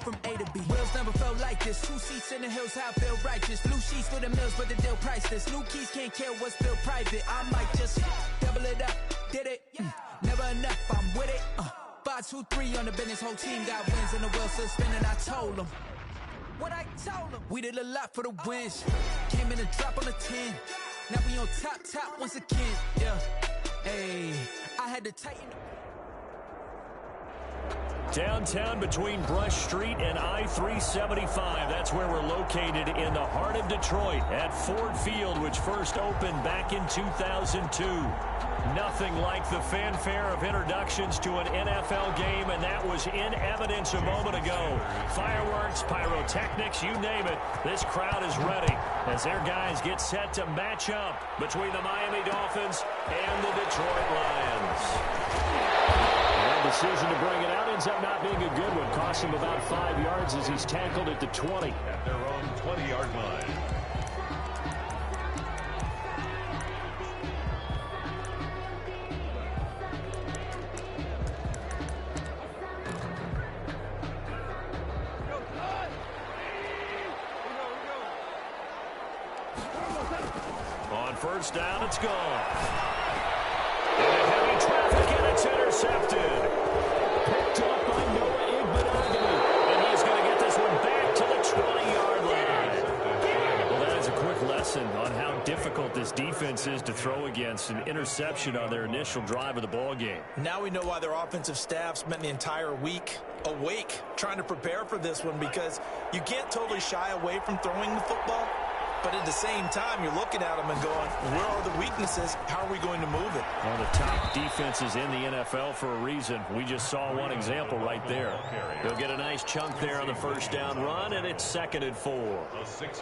from A to B. Wheels never felt like this. 2 seats in the hills, how I feel righteous. Blue sheets for the mills, but the deal priceless. New keys can't kill what's built private. I might just double it up, did it. Never enough, I'm with it. 5, 2, 3 on the business. Whole team got wins and the wheels still spinning. I told them what I told them. We did a lot for the wins. Came in and drop on the 10. Now we on top once again. Yeah, hey, I had to tighten. Downtown between Brush Street and I-375. That's where we're located in the heart of Detroit at Ford Field, which first opened back in 2002. Nothing like the fanfare of introductions to an NFL game, and that was in evidence a moment ago. Fireworks, pyrotechnics, you name it. This crowd is ready as their guys get set to match up between the Miami Dolphins and the Detroit Lions. The decision to bring it out ends up not being a good one. Cost him about 5 yards as he's tackled at the 20. At their own 20-yard line. On first down, it's gone. And heavy traffic, and it's intercepted. Picked up by Noah Igbenogany. And he's going to get this one back to the 20-yard line. Well, that is a quick lesson on how difficult this defense is to throw against. An interception on their initial drive of the ball game. Now we know why their offensive staff spent the entire week awake trying to prepare for this one, because you can't totally shy away from throwing the football. But at the same time, you're looking at them and going, where are the weaknesses? How are we going to move it? One of the top defenses in the NFL for a reason. We just saw one example right there. They'll get a nice chunk there on the first down run, and it's 2nd and 4.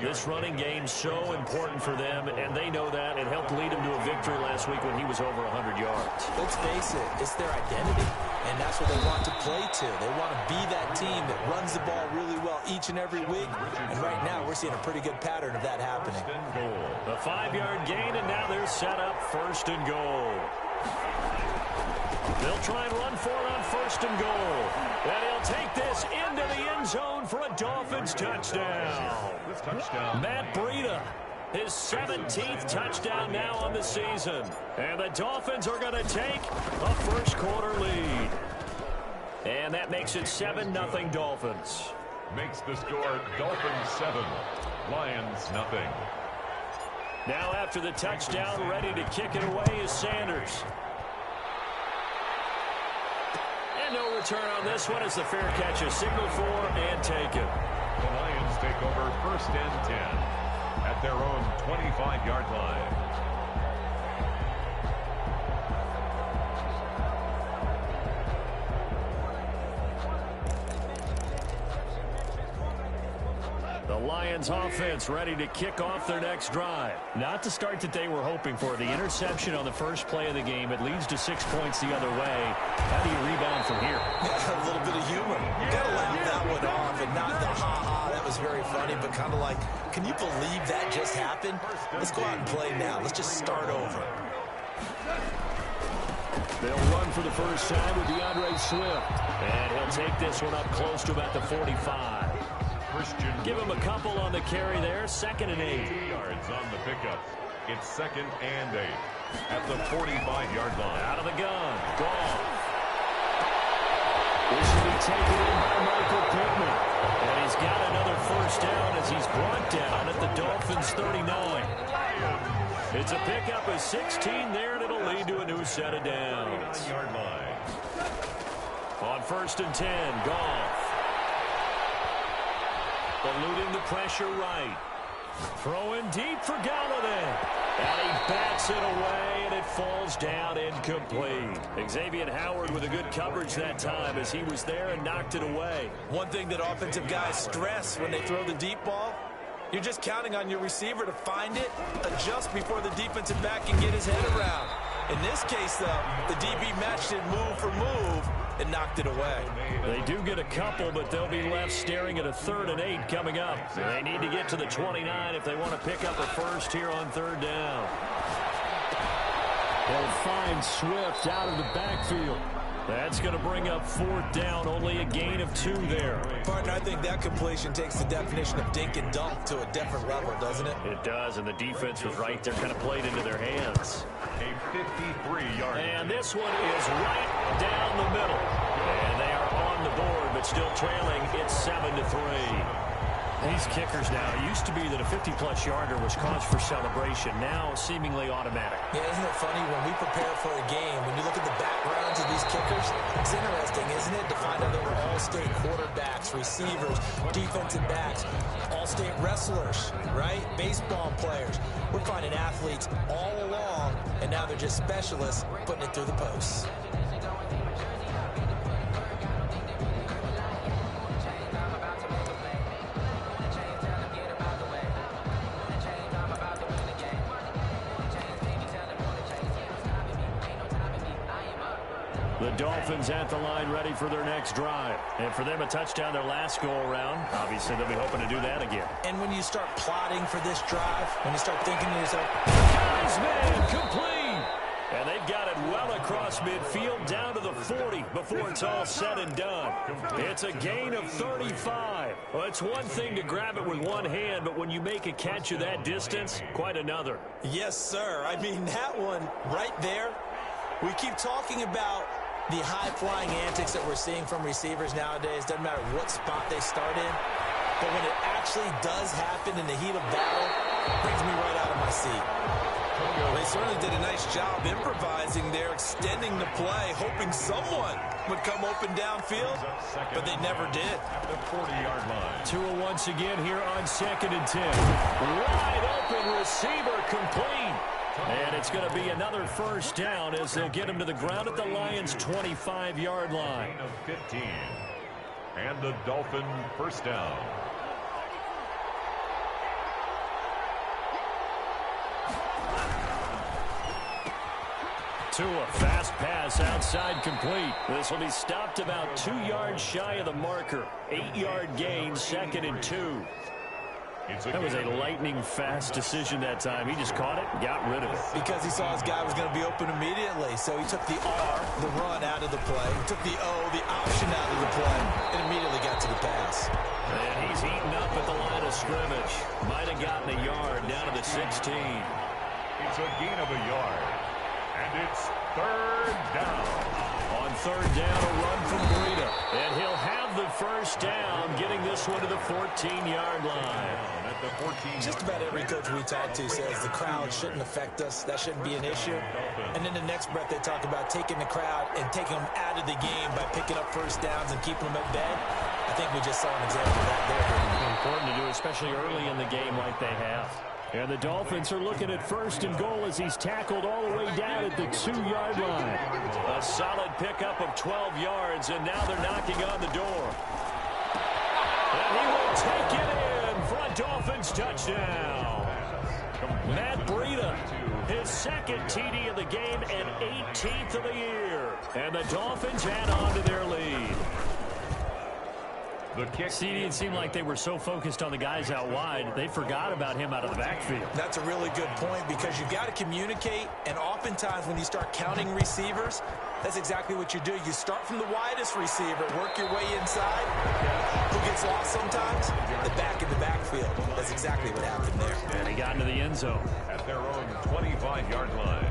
This running game's so important for them, and they know that. It helped lead them to a victory last week when he was over 100 yards. Let's face it, it's their identity, and that's what they want to play to. They want to be that team that runs the ball really well each and every week, and right now we're seeing a pretty good pattern of that happening. A 5-yard gain, and now they're set up 1st and goal. They'll try and run for it on 1st and goal. And he'll take this into the end zone for a Dolphins touchdown. Matt Breida, his 17th touchdown now on the season. And the Dolphins are going to take a first-quarter lead. And that makes it 7-0 Dolphins. Makes the score Dolphins 7, Lions nothing. Now after the touchdown, ready to kick it away is Sanders. And no return on this one as the fair catch is signaled for and taken. The Lions take over 1st and 10 at their own 25-yard line. The Lions offense ready to kick off their next drive. Not the start that they were hoping for. The interception on the first play of the game. It leads to 6 points the other way. How do you rebound from here? Yeah, a little bit of humor. You got to laugh that one off and not the ha-ha. That was very funny, but kind of like, can you believe that just happened? Let's go out and play now. Let's just start over. They'll run for the first time with DeAndre Swift. And he'll take this one up close to about the 45. Give him a couple on the carry there. 2nd and 8. 2 yards on the pickup. It's 2nd and 8 at the 45-yard line. Out of the gun. Goff. This will be taken in by Michael Pittman. And he's got another first down as he's brought down at the Dolphins 39. It's a pickup of 16 there, and it'll lead to a new set of downs. Yard line. On 1st and 10, Goff. Eluding the pressure right. Throwing deep for Galladay. And he bats it away, and it falls down incomplete. Xavier Howard with a good coverage that time as he was there and knocked it away. One thing that offensive guys stress when they throw the deep ball, you're just counting on your receiver to find it, adjust before the defensive back can get his head around. In this case, though, the DB matched it move for move and knocked it away. They do get a couple, but they'll be left staring at a 3rd and 8 coming up. They need to get to the 29 if they want to pick up a first here on 3rd down. They'll find Swift out of the backfield. That's going to bring up 4th down, only a gain of 2 there. Partner, I think that completion takes the definition of dink and dunk to a different level, doesn't it? It does, and the defense was right there, kind of played into their hands. A 53-yard. And this one is right down the middle. And they are on the board, but still trailing. It's 7-3. These kickers now, used to be that a 50-plus yarder was cause for celebration. Now, seemingly automatic. Yeah, isn't it funny when we prepare for a game, when you look at the backgrounds of these kickers, it's interesting, isn't it, to find out they were all-state quarterbacks, receivers, defensive backs, all-state wrestlers, right? Baseball players. We're finding athletes all along, and now they're just specialists putting it through the posts. The Dolphins at the line, ready for their next drive. And for them, a touchdown their last go-around. Obviously, they'll be hoping to do that again. And when you start plotting for this drive, when you start thinking to yourself, Heisman complete! And they've got it well across midfield, down to the 40 before it's all said and done. It's a gain of 35. Well, it's one thing to grab it with one hand, but when you make a catch of that distance, quite another. yes, sir. I mean, that one right there, we keep talking about the high-flying antics that we're seeing from receivers nowadays. Doesn't matter what spot they start in. But when it actually does happen in the heat of battle, it brings me right out of my seat. They certainly did a nice job improvising there, extending the play, hoping someone would come open downfield, but they never did. At the 40-yard line. Tua once again here on 2nd and 10. Wide open receiver complete. And it's going to be another first down as they'll get him to the ground at the Lions' 25-yard line. Gain of 15. And the Dolphin first down. Tua, fast pass outside complete. This will be stopped about 2 yards shy of the marker. 8-yard gain, 2nd and 2. That was a lightning-fast decision that time. He just caught it, got rid of it. Because he saw his guy was going to be open immediately. So he took the R, the run, out of the play. He took the O, the option, out of the play, and immediately got to the pass. And he's eaten up at the line of scrimmage. Might have gotten a yard down to the 16. It's a gain of a yard. And it's 3rd down. On 3rd down, a run from Breida. And he'll have the first down, getting this one to the 14-yard line. At the 14. Just about every coach we talk to says the crowd shouldn't affect us. That shouldn't be an issue. And then the next breath they talk about taking the crowd and taking them out of the game by picking up first downs and keeping them at bay. I think we just saw an example of that there. Important to do, especially early in the game like they have. And the Dolphins are looking at 1st and goal as he's tackled all the way down at the 2-yard line. A solid pickup of 12 yards, and now they're knocking on the door. And he will take it in for a Dolphins touchdown. Matt Breida, his 2nd TD of the game and 18th of the year. And the Dolphins add on to their lead. The kick. See, it seemed like they were so focused on the guys out wide, they forgot about him out of the backfield. That's a really good point because you've got to communicate, and oftentimes when you start counting receivers, that's exactly what you do. You start from the widest receiver, work your way inside. Who gets lost sometimes? The back in the backfield. That's exactly what happened there. And he got into the end zone. At their own 25-yard line.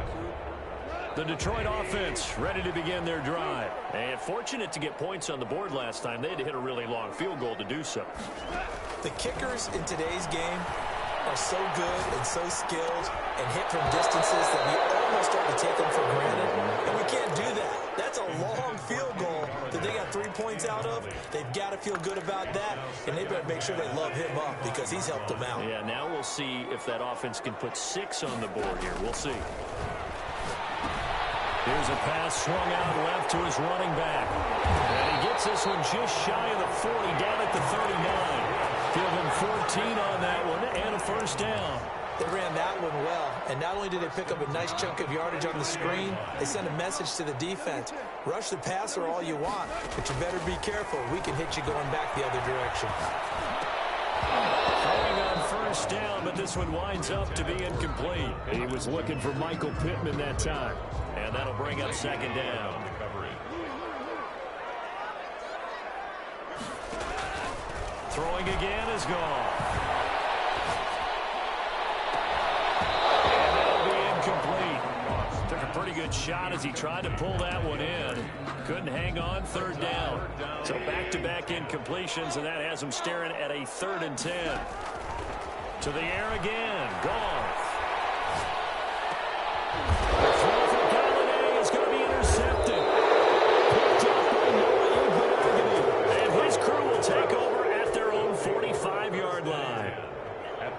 The Detroit offense ready to begin their drive. And fortunate to get points on the board last time. They had to hit a really long field goal to do so. The kickers in today's game are so good and so skilled and hit from distances that we almost start to take them for granted. And we can't do that. That's a long field goal that they got 3 points out of. They've got to feel good about that, and they better make sure they love him up because he's helped them out. Yeah, now we'll see if that offense can put 6 on the board here. We'll see. Here's a pass swung out left to his running back. And he gets this one just shy of the 40, down at the 39. Give him 14 on that one and a first down. They ran that one well, and not only did they pick up a nice chunk of yardage on the screen, they sent a message to the defense. Rush the passer all you want, but you better be careful. We can hit you going back the other direction. Throwing on first down, but this one winds up to be incomplete. He was looking for Michael Pittman that time. And that'll bring up 2nd down. Throwing again is gone. Took a pretty good shot as he tried to pull that one in. Couldn't hang on. Third down. So back-to-back incompletions, and that has him staring at a 3rd and 10. To the air again. Gone. The throw for Galladay is going to be intercepted. And his crew will take over at their own 45-yard line.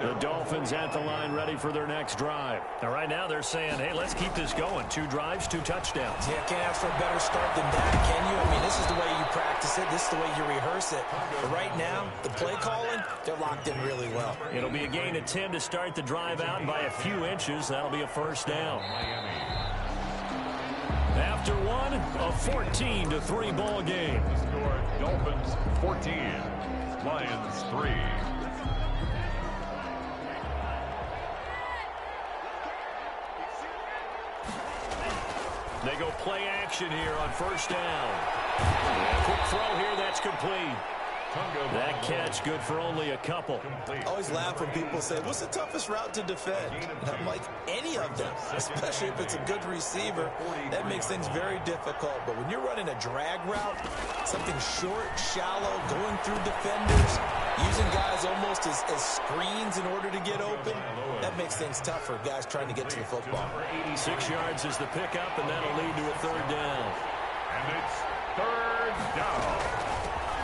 The Dolphins at the line ready for their next drive. Now, right now they're saying, hey, let's keep this going. 2 drives, 2 touchdowns. Yeah, can't ask for a better start than that, can you? I mean, this is the way you practice it. This is the way you rehearse it. But right now, the play calling, they're locked in really well. It'll be a gain of 10 to start the drive out, and by a few inches, that'll be a first down. After one, a 14-3 ball game. The score, Dolphins 14, Lions 3. They go play action here on first down. And a quick throw here, that's complete. That catch good for only a couple. I always laugh when people say, what's the toughest route to defend? And I'm like, any of them, especially if it's a good receiver. That makes things very difficult. But when you're running a drag route, something short, shallow, going through defenders, using guys almost as screens in order to get open, that makes things tough for guys trying to get to the football. 86 yards is the pickup, and that'll lead to a 3rd down. And it's 3rd down.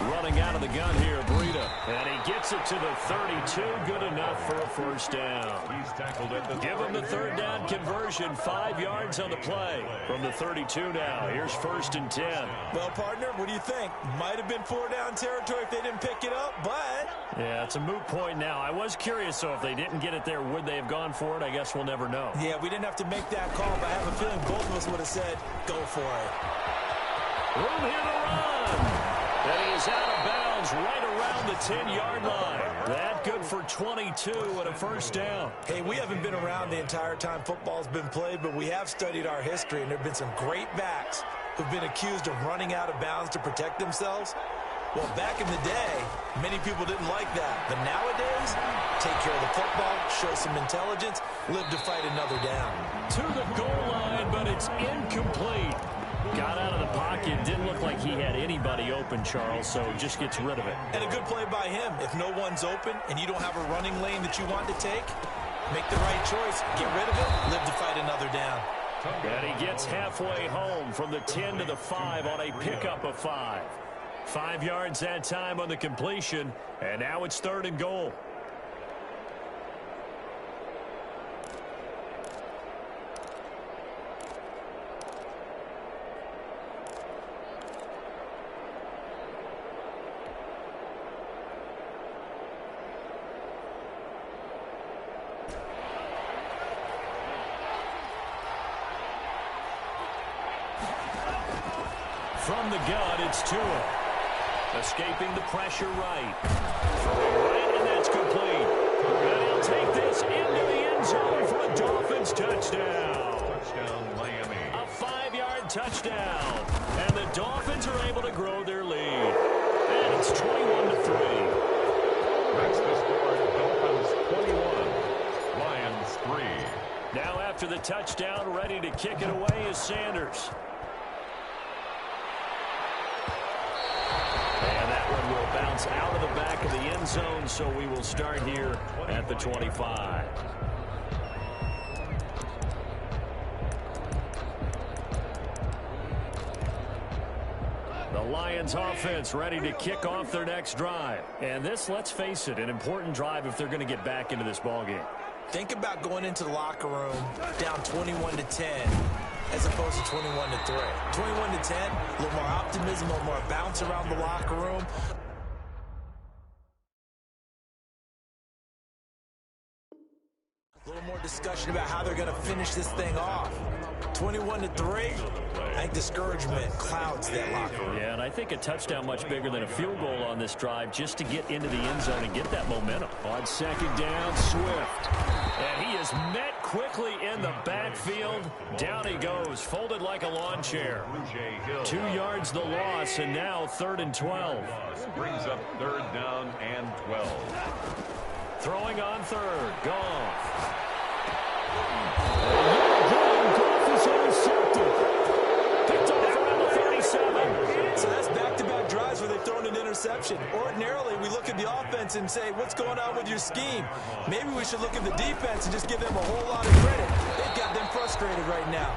Running out of the gun here, Breida. And he gets it to the 32. Good enough for a first down. He's tackled at the Give him the 3rd down conversion. 5 yards on the play. From the 32 now. Here's 1st and 10. Well, partner, what do you think? Might have been 4-down territory if they didn't pick it up, but... Yeah, it's a moot point now. I was curious, so if they didn't get it there, would they have gone for it? I guess we'll never know. Yeah, we didn't have to make that call, but I have a feeling both of us would have said, go for it. Room here to run. And he's out of bounds right around the 10-yard line. That good for 22 and a first down. Hey, we haven't been around the entire time football's been played, but we have studied our history, and there have been some great backs who've been accused of running out of bounds to protect themselves. Well, back in the day, many people didn't like that. But nowadays, take care of the football, show some intelligence, live to fight another down. To the goal line, but it's incomplete. Got out of the pocket. Didn't look like he had anybody open, Charles, so just gets rid of it. And a good play by him. If no one's open and you don't have a running lane that you want to take, make the right choice. Get rid of it. Live to fight another down. And he gets halfway home from the 10 to the 5 on a pickup of 5. 5 yards that time on the completion, and now it's 3rd and goal. From the gun, it's Tua. Escaping the pressure right. Throwing right, and that's complete. And he'll take this into the end zone for a Dolphins touchdown. Touchdown, Miami. A 5-yard touchdown. And the Dolphins are able to grow their lead. And it's 21-3. That's the score. Dolphins 21, Lions 3. Now after the touchdown, ready to kick it away is Sanders. And that one will bounce out of the back of the end zone, so we will start here at the 25. The Lions offense ready to kick off their next drive. And this, let's face it, an important drive if they're going to get back into this ballgame. Think about going into the locker room down 21-10 as opposed to 21-3. 21-10, a little more optimism, a little more bounce around the locker room. A little more discussion about how they're going to finish this thing off. 21-3. I think discouragement clouds that locker room. Yeah, and I think a touchdown much bigger than a field goal on this drive just to get into the end zone and get that momentum. On second down, Swift. And he is met quickly in the backfield. Down he goes, folded like a lawn chair. 2 yards the loss, and now 3rd and 12. Brings up 3rd down and 12. Throwing on 3rd, Goff. So that's back-to-back drives where they've thrown an interception. Ordinarily, we look at the offense and say, what's going on with your scheme? Maybe we should look at the defense and just give them a whole lot of credit. They've got them frustrated right now.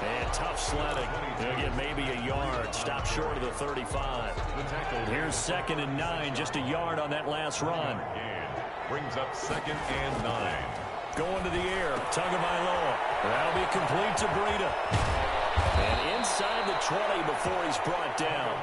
And tough sledding. They'll get maybe a yard. Stop short of the 35. Here's 2nd and 9. Just a yard on that last run. Brings up 2nd and 9. Going to the air. Tagovailoa. That'll be complete to Breida. And inside the 20 before he's brought down.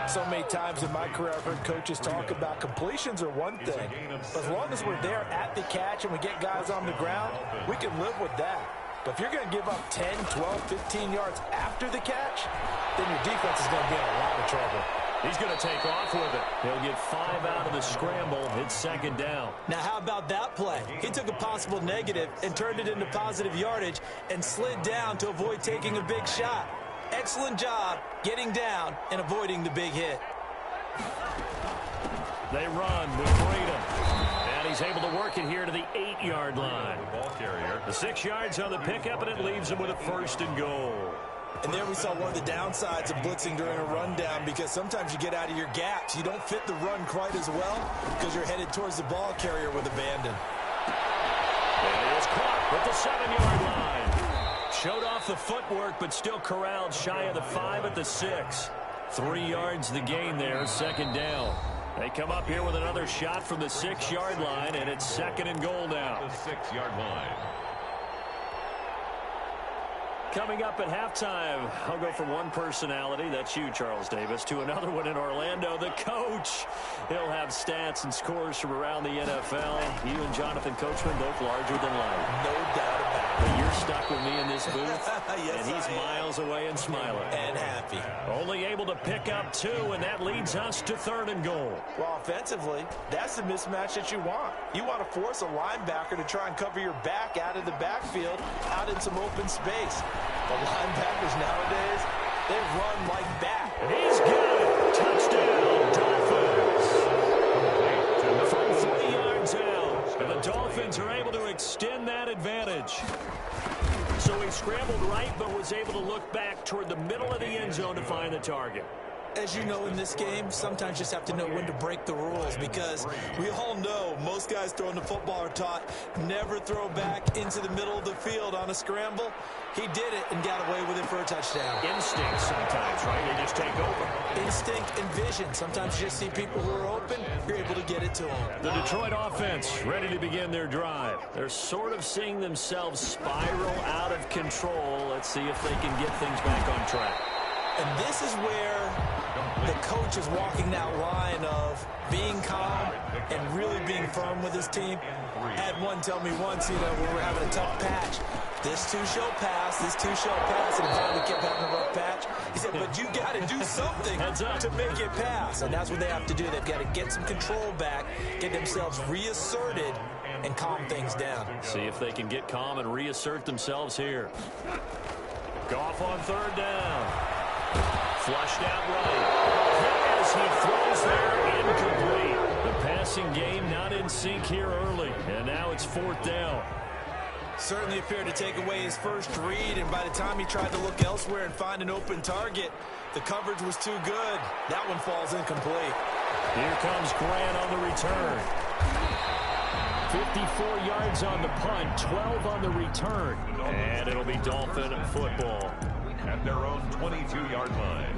So many times in my career I've heard coaches talk about completions are one thing. But as long as we're there at the catch and we get guys on the ground, we can live with that. But if you're going to give up 10, 12, 15 yards after the catch, then your defense is going to be in a lot of trouble. He's going to take off with it. He'll get 5 out of the scramble. It's 2nd down. Now, how about that play? He took a possible negative and turned it into positive yardage and slid down to avoid taking a big shot. Excellent job getting down and avoiding the big hit. They run with Breida. And he's able to work it here to the 8-yard line. Ball carrier. The 6 yards on the pickup, and it leaves him with a 1st and goal. And there we saw one of the downsides of blitzing during a rundown, because sometimes you get out of your gaps. You don't fit the run quite as well because you're headed towards the ball carrier with abandon. And he is caught at the 7-yard line. Showed off the footwork, but still corralled shy of the 5 at the 6. 3 yards the gain there, 2nd down. They come up here with another shot from the 6-yard line, and it's 2nd and goal now. The 6-yard line. Coming up at halftime, I'll go from one personality, that's you, Charles Davis, to another one in Orlando, the coach. He'll have stats and scores from around the NFL. You and Jonathan Coachman, both larger than life. No doubt about it. But you're stuck with me in this booth, Yes, and he's miles away and smiling. And happy. Only able to pick up 2, and that leads us to 3rd and goal. Well, offensively, that's the mismatch that you want. You want to force a linebacker to try and cover your back out of the backfield, out in some open space. The linebackers nowadays, they run like that. He's good. Touchdown, Dolphins. From 3 yards out, and the Dolphins are able to extend that advantage. So he scrambled right, but was able to look back toward the middle of the end zone to find the target. As you know, in this game, sometimes you just have to know when to break the rules, because we all know most guys throwing the football are taught never throw back into the middle of the field on a scramble. He did it and got away with it for a touchdown. Instinct sometimes, right? They just take over. Instinct and vision. Sometimes you just see people who are open, you're able to get it to them. The Detroit offense ready to begin their drive. They're sort of seeing themselves spiral out of control. Let's see if they can get things back on track. And this is where the coach is walking that line of being calm and really being firm with his team. I had one tell me once, when we were having a tough patch, this too shall pass, this too shall pass, and finally we kept having a rough patch. He said, but you got to do something to make it pass, and that's what they have to do. They've got to get some control back, get themselves reasserted, and calm things down. See if they can get calm and reassert themselves here. Goff on 3rd down. Flushed out right. As he throws there, incomplete. The passing game not in sync here early, and now it's 4th down. Certainly appeared to take away his first read, and by the time he tried to look elsewhere and find an open target, the coverage was too good. That one falls incomplete. Here comes Grant on the return. 54 yards on the punt, 12 on the return, and it'll be Dolphin football. At their own 22-yard line.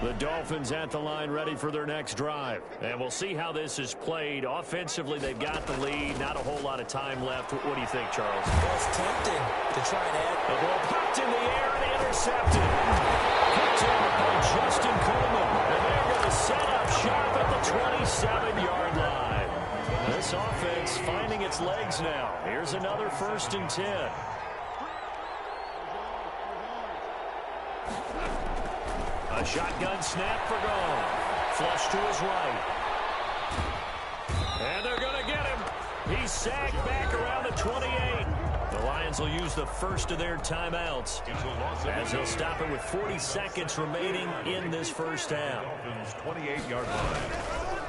The Dolphins at the line ready for their next drive. And we'll see how this is played. Offensively, they've got the lead. Not a whole lot of time left. What do you think, Charles? Well, it's tempting to try and add. The ball popped in the air and intercepted. Picked in by Justin Coleman. And they're going to set up shop at the 27-yard line. This offense finding its legs now. Here's another 1st and 10. A shotgun snap for Goff. Flush to his right. And they're going to get him. He's sagged back around the 28. The Lions will use the first of their timeouts as they'll stop it with 40 seconds remaining in this first half. 28-yard line.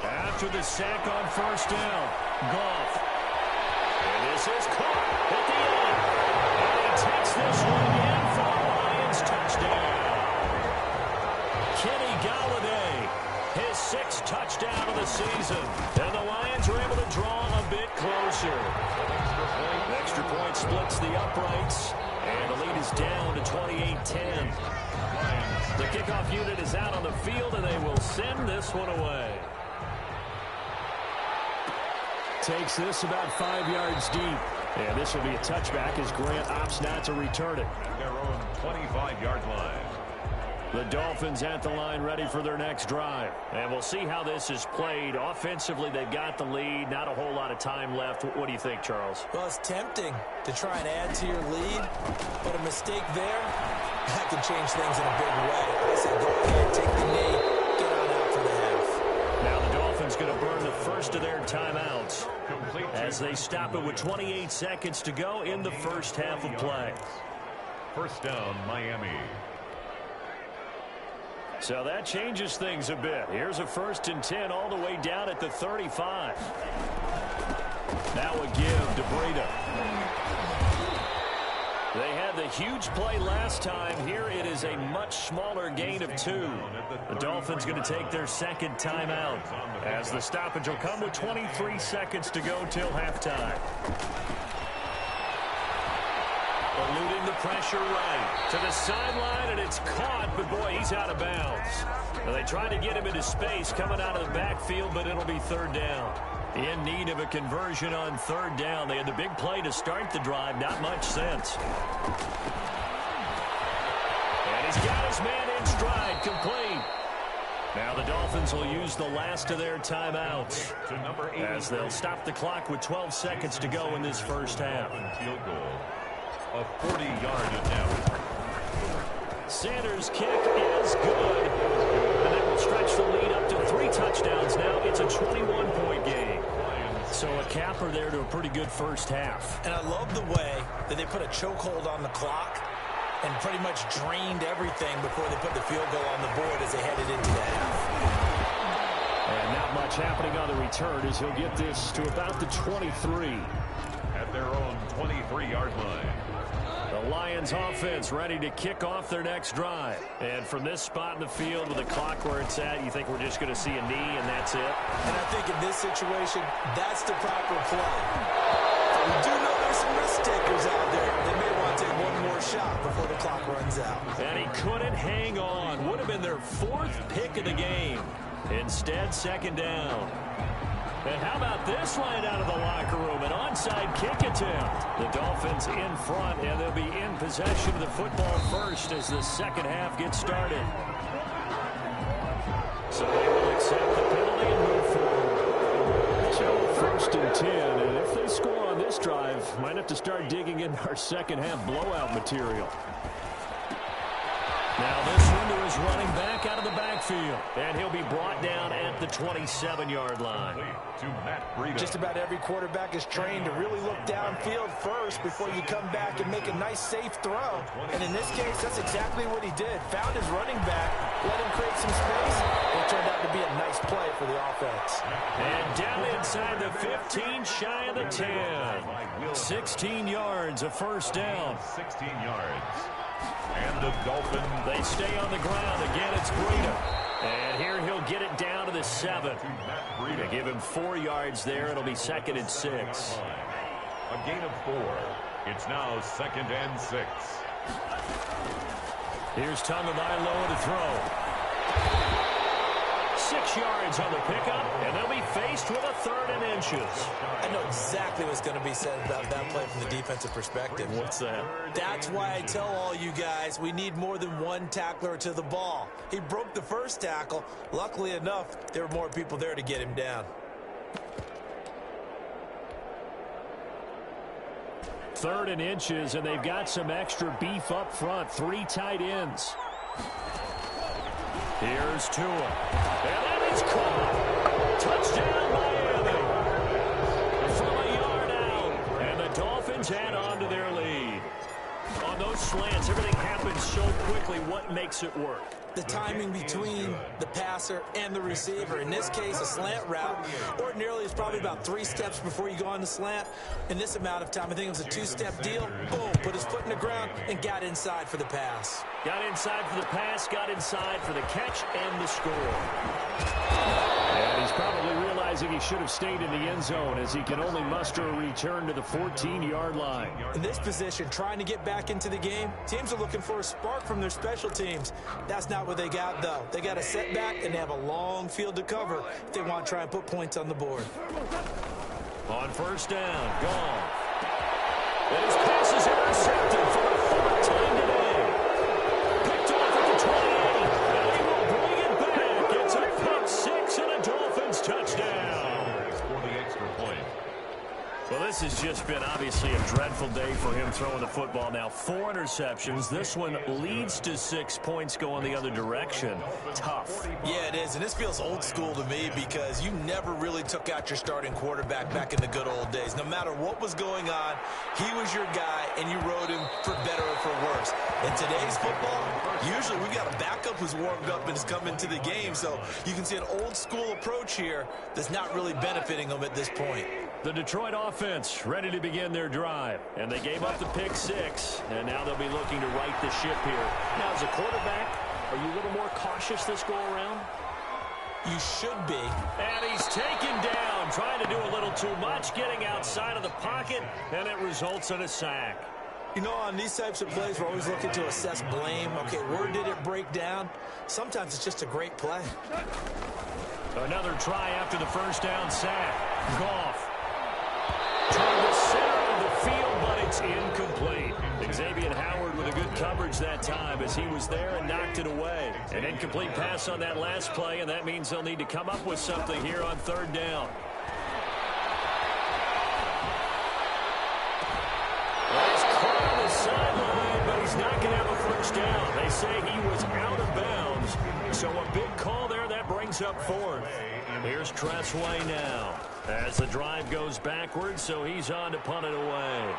After the sack on 1st down, Goff. And this is caught at the end. And he takes this one in for the Lions touchdown. Kenny Golladay, his 6th touchdown of the season. And the Lions are able to draw a bit closer. Extra point splits the uprights. And the lead is down to 28-10. The kickoff unit is out on the field, and they will send this one away. Takes this about 5 yards deep. And this will be a touchback as Grant opts not to return it. At their own 25-yard line. The Dolphins at the line ready for their next drive. And we'll see how this is played. Offensively, they've got the lead. Not a whole lot of time left. What do you think, Charles? Well, it's tempting to try and add to your lead, but a mistake there, that can change things in a big way. I said go ahead, take the knee, get on out for the half. Now the Dolphins going to burn the first of their timeouts as they stop it with 28 seconds to go in the first half of play. 1st down, Miami. So that changes things a bit. Here's a 1st and 10 all the way down at the 35. Now a give to Breida. They had the huge play last time. Here it is a much smaller gain of 2. The Dolphins going to take their 2nd timeout as the stoppage will come with 23 seconds to go till halftime. Eluding the pressure right to the sideline, and it's caught, but boy, he's out of bounds. Now, they tried to get him into space coming out of the backfield, but it'll be 3rd down. In need of a conversion on 3rd down. They had the big play to start the drive, not much sense. And he's got his man in stride, complete. Now the Dolphins will use the last of their timeouts as they'll stop the clock with 12 seconds to go in this first half. Field goal. A 40-yard attempt. Sanders' kick is good. And that will stretch the lead up to 3 touchdowns now. It's a 21-point game. So a capper there to a pretty good first half. And I love the way that they put a chokehold on the clock and pretty much drained everything before they put the field goal on the board as they headed into the half. And not much happening on the return as he'll get this to about the 23. At their own 23-yard line. The Lions offense ready to kick off their next drive. And from this spot in the field with the clock where it's at, you think we're just going to see a knee and that's it? And I think in this situation, that's the proper play. We do know there's some risk takers out there. They may want to take one more shot before the clock runs out. And he couldn't hang on. Would have been their 4th pick of the game. Instead, 2nd down. And how about this line out of the locker room? An onside kick attempt. The Dolphins in front, and they'll be in possession of the football first as the second half gets started. So they will accept the penalty and move forward. So 1st and 10, and if they score on this drive, might have to start digging in our second half blowout material. Now this one to his running back out of the backfield. And he'll be brought down at the 27-yard line. To Matt Breida. Just about every quarterback is trained to really look downfield first before you come back and make a nice, safe throw. And in this case, that's exactly what he did. Found his running back, let him create some space. It turned out to be a nice play for the offense. And down inside the 15, shy of the 10. 16 yards, a 1st down. 16 yards. And the Dolphins. They stay on the ground. Again, it's Breida. And here he'll get it down to the 7. They give him 4 yards there. It'll be 2nd and 6. A gain of 4. It's now 2nd and 6. Here's Tagovailoa to throw. 6 yards on the pickup, and they'll be faced with a 3rd and inches. I know exactly what's going to be said about that play from the defensive perspective. What's that? That's why I tell all you guys we need more than one tackler to the ball. He broke the first tackle. Luckily enough, there were more people there to get him down. 3rd and inches, and they've got some extra beef up front. 3 tight ends. Here's Tua. And that is caught. Touchdown, Miami. From a yard out. And the Dolphins add on to their lead. On those slants, everything happens so quickly. What makes it work? The timing between the passer and the receiver. In this case, a slant route ordinarily is probably about 3 steps before you go on the slant. In this amount of time, I think it was a 2-step deal. Boom, put his foot in the ground and got inside for the pass. Got inside for the pass, got inside for the catch and the score. And he's probably realizing he should have stayed in the end zone as he can only muster a return to the 14-yard line. In this position, trying to get back into the game, teams are looking for a spark from their special teams. That's not what they got, though. They got a setback, and they have a long field to cover if they want to try and put points on the board. On 1st down, gone. And his pass is intercepted for the 4th time today. Picked off at the 28, and he will bring it back. It's a pick 6 and a Dolphins touchdown. For the extra point. Well, this has just been obviously a dreadful day for him throwing the football. Now 4 interceptions. This one leads to 6 points going the other direction. Tough. Yeah, it is, and this feels old school to me because you never really took out your starting quarterback back in the good old days. No matter what was going on, he was your guy, and you rode him for better or for worse. In today's football, usually we got a backup who's warmed up and has come into the game, so you can see an old school approach here that's not really benefiting them at this point. The Detroit offense ready to begin their drive. And they gave up the pick 6. And now they'll be looking to right the ship here. Now, as a quarterback, are you a little more cautious this go-around? You should be. And he's taken down, trying to do a little too much, getting outside of the pocket, and it results in a sack. You know, on these types of plays, we're always looking to assess blame. Okay, where did it break down? Sometimes it's just a great play. Another try after the 1st down sack. Goff. Toward the center of the field, but it's incomplete. Xavier Howard with a good coverage that time as he was there and knocked it away. An incomplete pass on that last play, and that means they'll need to come up with something here on 3rd down. Well, he's caught on the sideline, but he's not going to have a 1st down. They say he was out of bounds, so a big call there. That brings up 4th. Here's Tressway now as the drive goes backwards, so he's on to punt it away.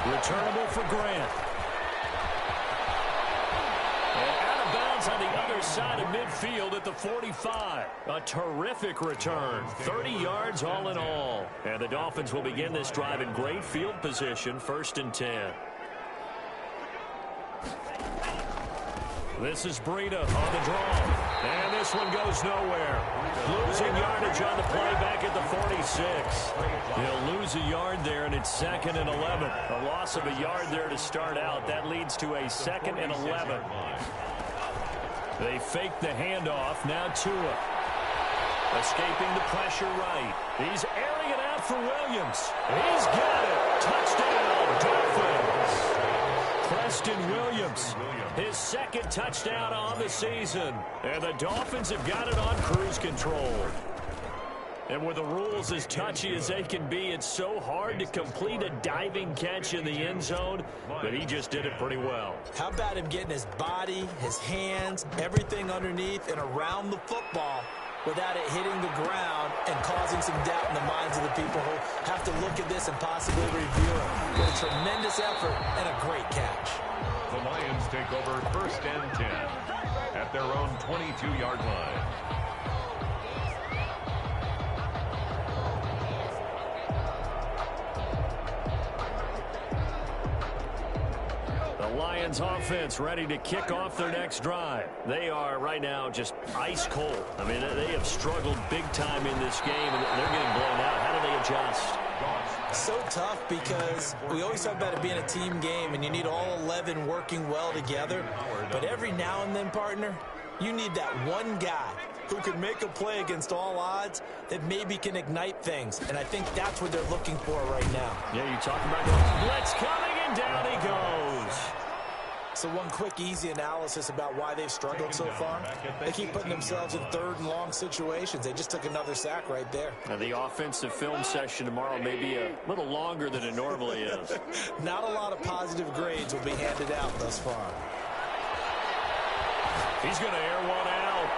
Returnable for Grant. And out of bounds on the other side of midfield at the 45. A terrific return. 30 yards all in all. And the Dolphins will begin this drive in great field position, 1st and 10. This is Breida on the draw. And this one goes nowhere. Losing yardage on the play back at the 46. He'll lose a yard there, and it's 2nd and 11. A loss of a yard there to start out. That leads to a 2nd and 11. They fake the handoff. Now Tua. Escaping the pressure right. He's airing it out for Williams. He's got it. Touchdown, Dolphins. Preston Williams, his 2nd touchdown on the season. And the Dolphins have got it on cruise control. And with the rules as touchy as they can be, it's so hard to complete a diving catch in the end zone, but he just did it pretty well. How about him getting his body, his hands, everything underneath and around the football without it hitting the ground and causing some doubt in the minds of the people who have to look at this and possibly review it. What a tremendous effort and a great catch. The Lions take over 1st and 10 at their own 22-yard line. The Lions offense ready to kick off their next drive. They are right now just ice cold. I mean, they have struggled big time in this game, and they're getting blown out. How do they adjust? So tough because we always talk about it being a team game, and you need all 11 working well together. But every now and then, partner, you need that one guy who can make a play against all odds that maybe can ignite things. And I think that's what they're looking for right now. Yeah, you talk about the blitz coming, and down he goes. So one quick, easy analysis about why they've struggled so far. They keep putting themselves in third and long situations. They just took another sack right there. Now the offensive film session tomorrow may be a little longer than it normally is. Not a lot of positive grades will be handed out thus far. He's going to air one out.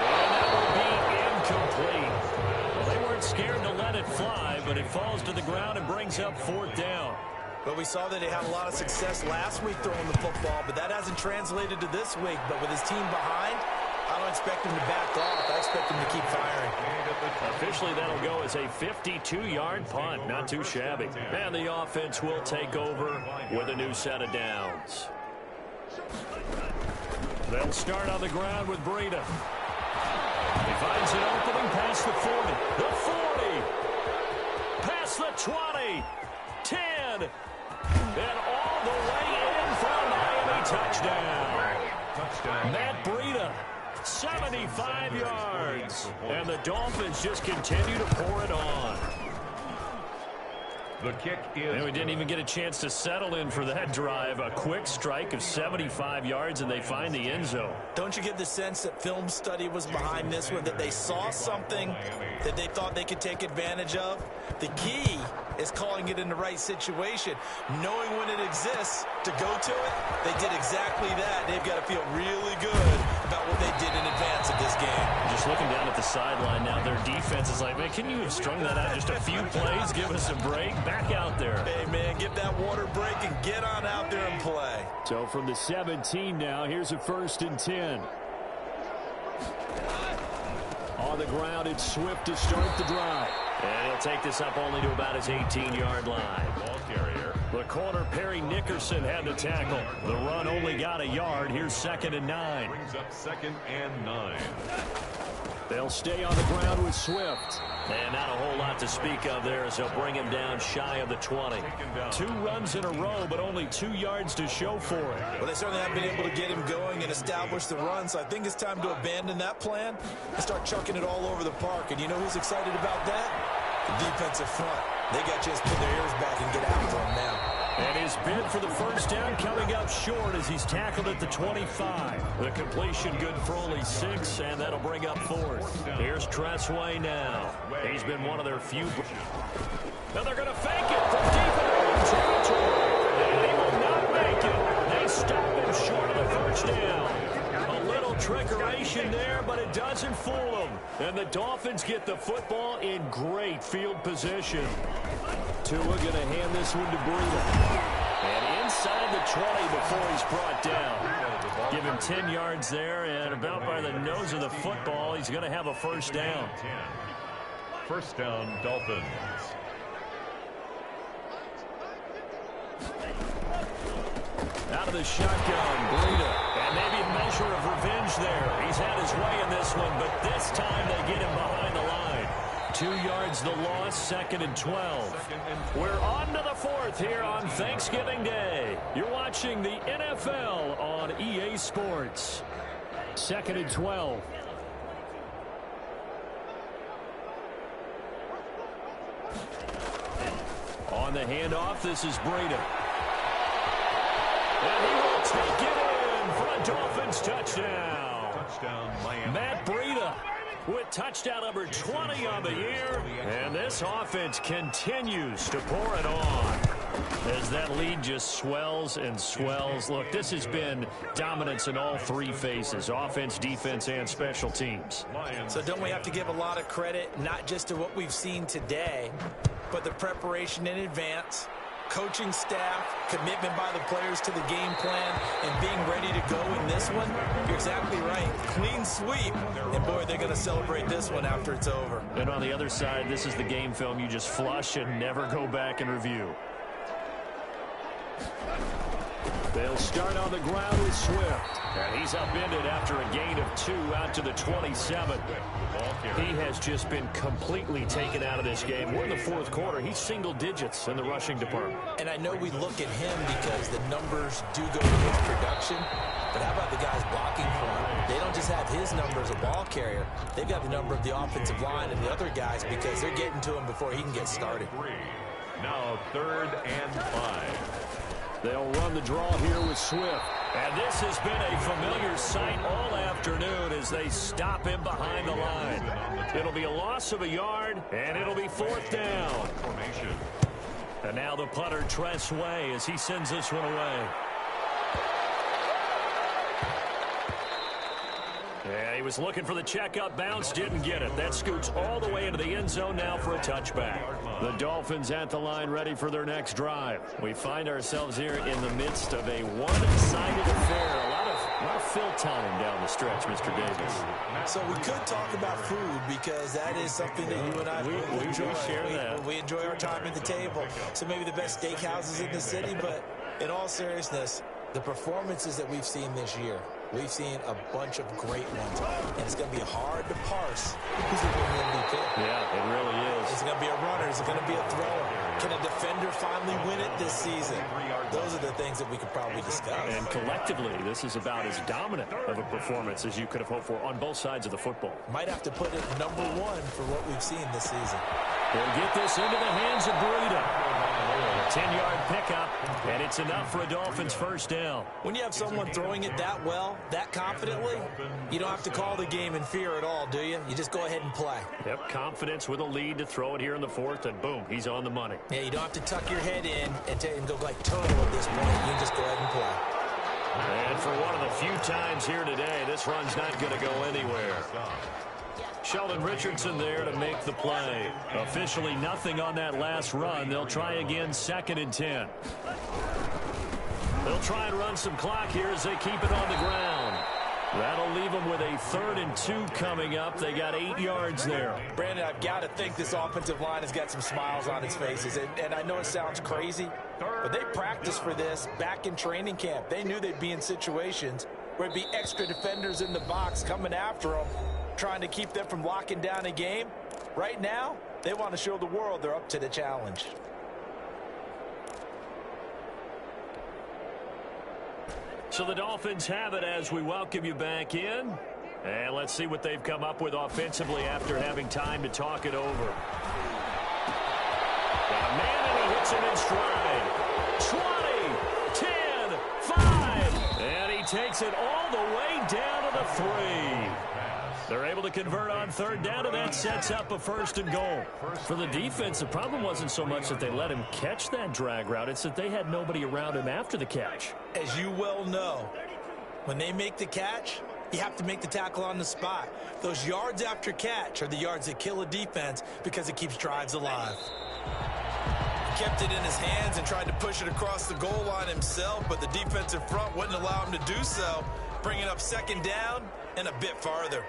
And that will be incomplete. Well, they weren't scared to let it fly, but it falls to the ground and brings up 4th down. But we saw that he had a lot of success last week throwing the football, but that hasn't translated to this week. But with his team behind, I don't expect him to back off. I expect him to keep firing. Officially, that'll go as a 52-yard punt. Not too shabby. And the offense will take over with a new set of downs. They'll start on the ground with Breida. He finds an opening past the 40. The 40. Past the 20. 10. And all the way in for a Miami touchdown. Matt Breida, 75 yards. And the Dolphins just continue to pour it on. The kick is... And we didn't even get a chance to settle in for that drive. A quick strike of 75 yards, and they find the end zone. Don't you get the sense that film study was behind this one, that they saw something that they thought they could take advantage of? The key is calling it in the right situation, knowing when it exists to go to it. They did exactly that. They've got to feel really good about what they did in advance of this game. Just looking down at the sideline now, their defense is like, man, can you have strung that out just a few plays? Give us a break. Back out there. Hey, man, give that water break and get on out there and play. So from the 17 now, here's a 1st and 10. On the ground, it's Swift to start the drive. And he'll take this up only to about his 18-yard line. Ball carrier. The corner, Perry Nickerson, had the tackle. The run only got a yard. Here's 2nd and 9. Brings up 2nd and 9. They'll stay on the ground with Swift. And not a whole lot to speak of there as they'll bring him down shy of the 20. 2 runs in a row, but only 2 yards to show for it. Well, they certainly have been able to get him going and establish the run, so I think it's time to abandon that plan and start chucking it all over the park. And you know who's excited about that? The defensive front. They got a chance to put their ears back and get after him now. And his bid for the 1st down coming up short as he's tackled at the 25. The completion good for only 6, and that'll bring up 4th. Here's Tressway now. He's been one of their few. Now they're going to fake it from deep in their own territory. And he will not make it. They stop him short of the 1st down. A little trickeration there, but it doesn't fool them. And the Dolphins get the football in great field position. Tua going to hand this one to Breida. And inside the 20 before he's brought down. Give him 10 yards there, and about by the nose of the football, he's going to have a 1st down. 1st down, Dolphins. Out of the shotgun, Breida. And maybe a measure of revenge there. He's had his way in this one, but this time they get him behind the line. 2 yards the loss, 2nd and 12. We're on to the 4th here on Thanksgiving Day. You're watching the NFL on EA Sports. 2nd and 12. On the handoff, this is Breida. And he will take it in for a Dolphins touchdown. Touchdown, Miami. Matt Breida with touchdown number 20 on the year. And this offense continues to pour it on as that lead just swells and swells. Look, this has been dominance in all 3 phases, offense, defense, and special teams. So don't we have to give a lot of credit, not just to what we've seen today, but the preparation in advance, coaching staff, commitment by the players to the game plan, and being ready to go in this one? You're exactly right. Clean sweep. And, boy, they're going to celebrate this one after it's over. And on the other side, this is the game film you just flush and never go back and review. They'll start on the ground with Swift. And he's upended after a gain of 2 out to the 27. He has just been completely taken out of this game. We're in the 4th quarter. He's single digits in the rushing department. And I know we look at him because the numbers do go to his production. But how about the guys blocking for him? They don't just have his number as a ball carrier. They've got the number of the offensive line and the other guys because they're getting to him before he can get started. Now 3rd and 5. They'll run the draw here with Swift. And this has been a familiar sight all afternoon as they stop him behind the line. It'll be a loss of a yard, and it'll be fourth down. And now the punter, Tress Way, as he sends this one away. Yeah, he was looking for the checkup bounce, didn't get it. That scoots all the way into the end zone now for a touchback. The Dolphins at the line ready for their next drive. We find ourselves here in the midst of a one-sided affair. A lot of fill time down the stretch, Mr. Davis. So we could talk about food because that is something that you and I enjoy. We enjoy our time at the table. So maybe the best steakhouses in the city, but in all seriousness, the performances that we've seen this year, we've seen a bunch of great ones, and it's going to be hard to parse who's going to win the MVP. Yeah, it really is. Is it going to be a runner? Is it going to be a thrower? Can a defender finally win it this season? Those are the things that we could probably discuss. And collectively, this is about as dominant of a performance as you could have hoped for on both sides of the football. Might have to put it #1 for what we've seen this season. We'll get this into the hands of Breida. 10-yard pickup, and it's enough for a Dolphins first down. When you have someone throwing it that well, that confidently, you don't have to call the game in fear at all, do you? You just go ahead and play. Yep, confidence with a lead to throw it here in the fourth, and boom, he's on the money. Yeah, you don't have to tuck your head in and go like turtle at this point. You can just go ahead and play. And for one of the few times here today, this run's not going to go anywhere. Sheldon Richardson there to make the play. Officially nothing on that last run. They'll try again, 2nd and 10. They'll try and run some clock here as they keep it on the ground. That'll leave them with a 3rd and 2 coming up. They got 8 yards there. Brandon, I've got to think this offensive line has got some smiles on its faces. And I know it sounds crazy, but they practiced for this back in training camp. They knew they'd be in situations where it'd be extra defenders in the box coming after them, trying to keep them from locking down a game. Right now, they want to show the world they're up to the challenge. So the Dolphins have it as we welcome you back in. And let's see what they've come up with offensively after having time to talk it over. Got a man, and he hits him in stride. 20, 10, 5. And he takes it all the way down to the 3. They're able to convert on 3rd down, and that sets up a 1st and goal. For the defense, the problem wasn't so much that they let him catch that drag route. It's that they had nobody around him after the catch. As you well know, when they make the catch, you have to make the tackle on the spot. Those yards after catch are the yards that kill a defense because it keeps drives alive. He kept it in his hands and tried to push it across the goal line himself, but the defensive front wouldn't allow him to do so, bringing up 2nd down and a bit farther.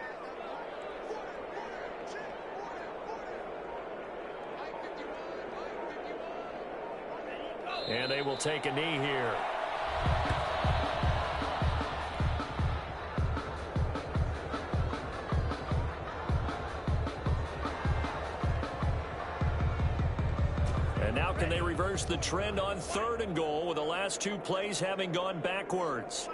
And they will take a knee here. And now can they reverse the trend on 3rd and goal with the last 2 plays having gone backwards?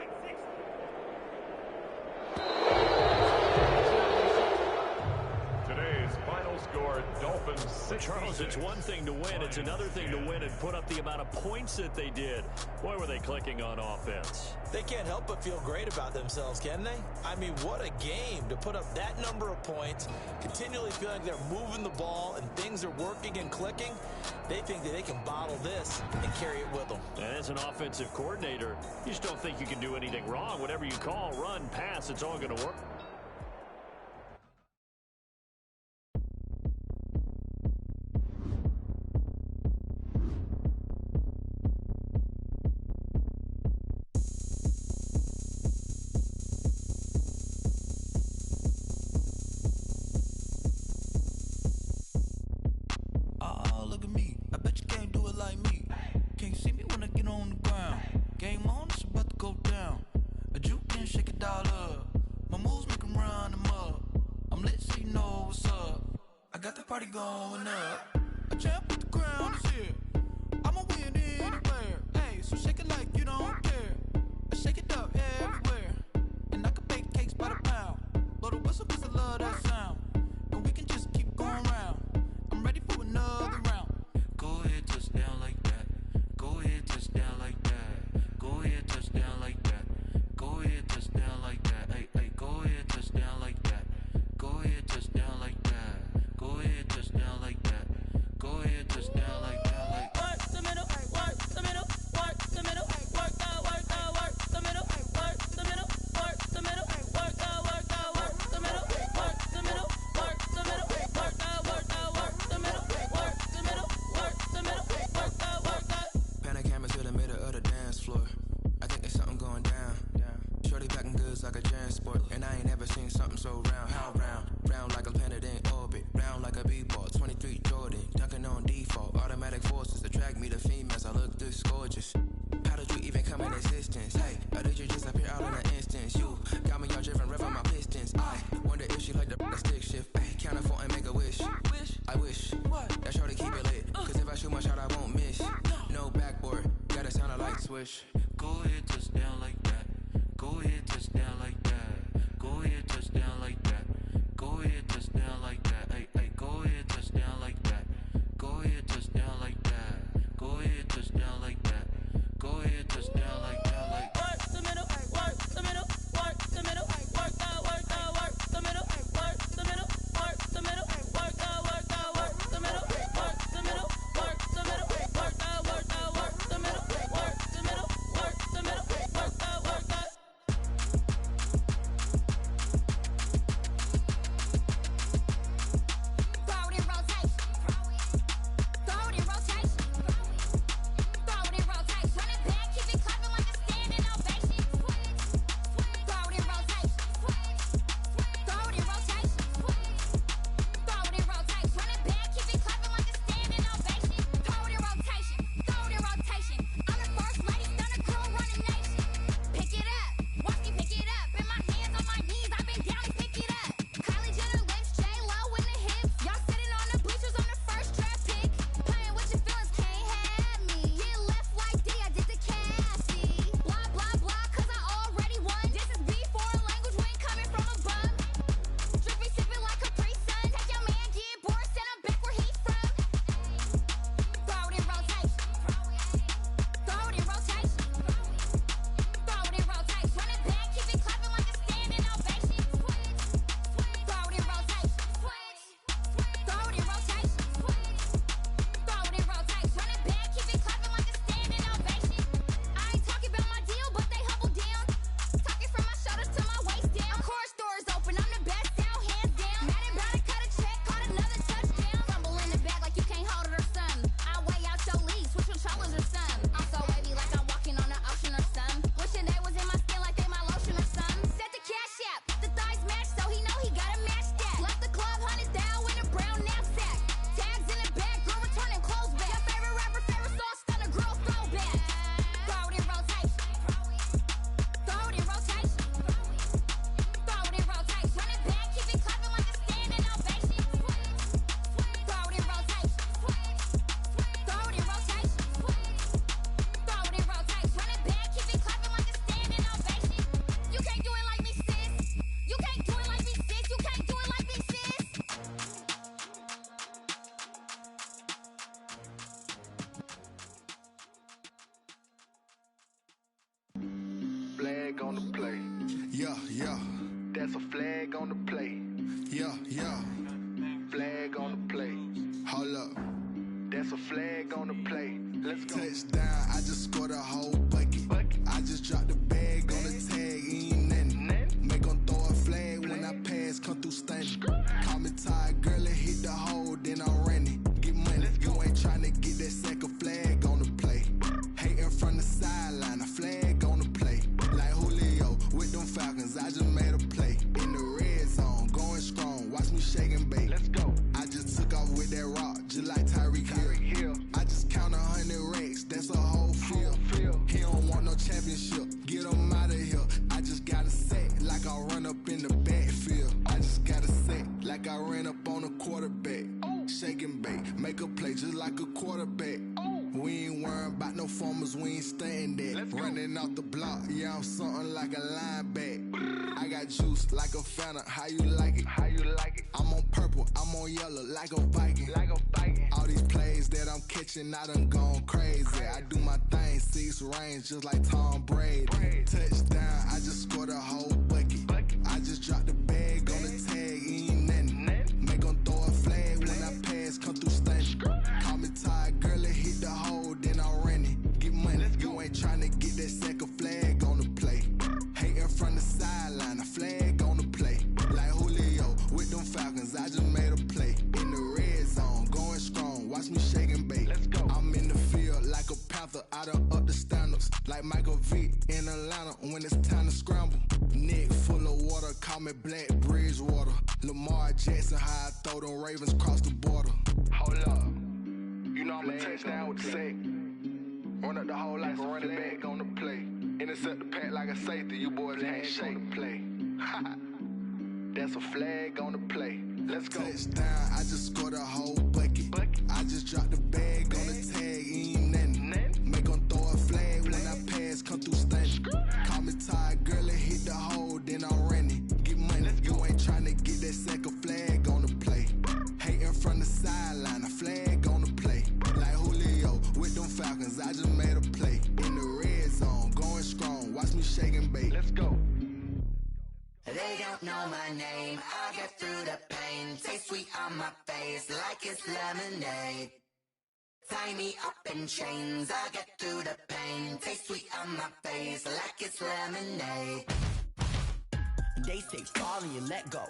Dolphins 66. Charles, it's one thing to win. It's another thing to win and put up the amount of points that they did. Boy, were they clicking on offense. They can't help but feel great about themselves, can they? I mean, what a game to put up that number of points, continually feeling like they're moving the ball and things are working and clicking. They think that they can bottle this and carry it with them. And as an offensive coordinator, you just don't think you can do anything wrong. Whatever you call, run, pass, it's all going to work. Going up, a champ with the crown is here. I'ma win anywhere. Hey, so shake it like you don't care. I shake it up everywhere, and I can bake cakes by the pound. Blow the whistle 'cause I love that sound, and we can just keep going round. I'm ready for another round. Go ahead, touch down like that. Go ahead, touch down like that. Go ahead, touch down like that. Swish, go ahead, touchdown like that. Go ahead, touchdown like that. Go ahead, touchdown like that. Go ahead, touchdown like that. Hey, hey, go ahead, touchdown like that. Go ahead, touchdown like that. Go ahead, touchdown like that. Go ahead, touchdown like that. Like work the middle, work the middle, work the middle, work out, work out, work the middle, work the middle, work the middle, work out, work out, work the middle, work the middle, work the middle, work out, work out, work the middle, work the middle, work the middle, work out, work out. Flag on the play. Yeah, yeah. That's a flag on the play. Yeah, yeah. Flag on the play. Hold up. That's a flag on the play. Let's go. Touchdown, I just scored a whole bucket. I just dropped the bag on the tag, ain't nothing. Make 'em throw a flag when I pass, come through stunning. Call me tired, girl, and hit the hole, then I'm running. Get money, you ain't tryna get that second flag on the play. Hating from the sideline, a flag on the play. Like Julio with them Falcons, I just made a play. In the red zone, going strong, watch me shake and bake. Let's go. I just took off with that rock, just like Tyreek Hill. I just count 100 racks, that's a whole field. He don't want no championship, get him out of here. I just got a set, like I run up in the backfield. I just got a set, like I ran up on a quarterback. Shake and bake, make a play just like a quarterback. We ain't worrying about no formers, we ain't staying there. Running off the block, yeah, I'm something like a lineback. I got juice like a Fanta, how you like it? How you like it? I'm on purple, I'm on yellow, like a Viking. Like a Viking. All these plays that I'm catching, I done gone crazy. I do my thing, 6 range, just like Tom Brady. Touchdown, I just scored a whole bucket. I just dropped the bag on the tag, ain't nothing. Make 'em throw a flag when I pass, come through stunning. Call me tired, girl, and hit the hole, then I'm running. Get money, you ain't tryna get that second flag on the play. Hating from the sideline, a flag on the play. Like Julio with them Falcons, I just made a play. In the red zone, going strong, watch me shake and bake. Let's go. I'm in the field like a Panther, I done up the standards. Like Michael Vick in Atlanta when it's time to scramble. Neck full of water, call me Black Bridgewater. Lamar Jackson, how I throw them Ravens cross the border. Hold up. You know I'm a touchdown with the sack. Run up the hole like a running back on the play. Intercept the pack like a safety. You boys ain't shake the play. That's a flag on the play. Let's go. Touchdown, I just scored a whole bucket. I just dropped the bag on the tag, ain't nothing. Make 'em throw a flag when I pass. know my name. I get through the pain. Taste sweet on my face like it's lemonade. Tie me up in chains. I get through the pain. Taste sweet on my face like it's lemonade. They say fall and you let go,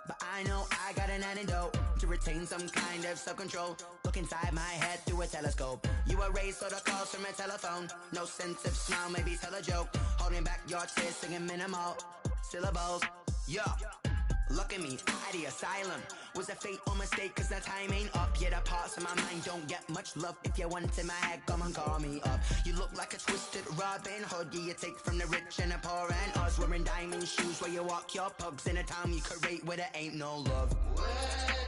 but I know I got an antidote to retain some kind of self-control. Look inside my head through a telescope. You erase all the calls from a telephone. No sense of smile, maybe tell a joke. Holding back your tears, singing minimal syllables. Yeah, look at me, out the asylum. Was a fate or mistake, cause the time ain't up. Yeah, the parts of my mind don't get much love. If you want in my head, come and call me up. You look like a twisted Robin Hood. Yeah, you take from the rich and the poor and us. Wearing diamond shoes where you walk your pugs. In a town you create where there ain't no love. Where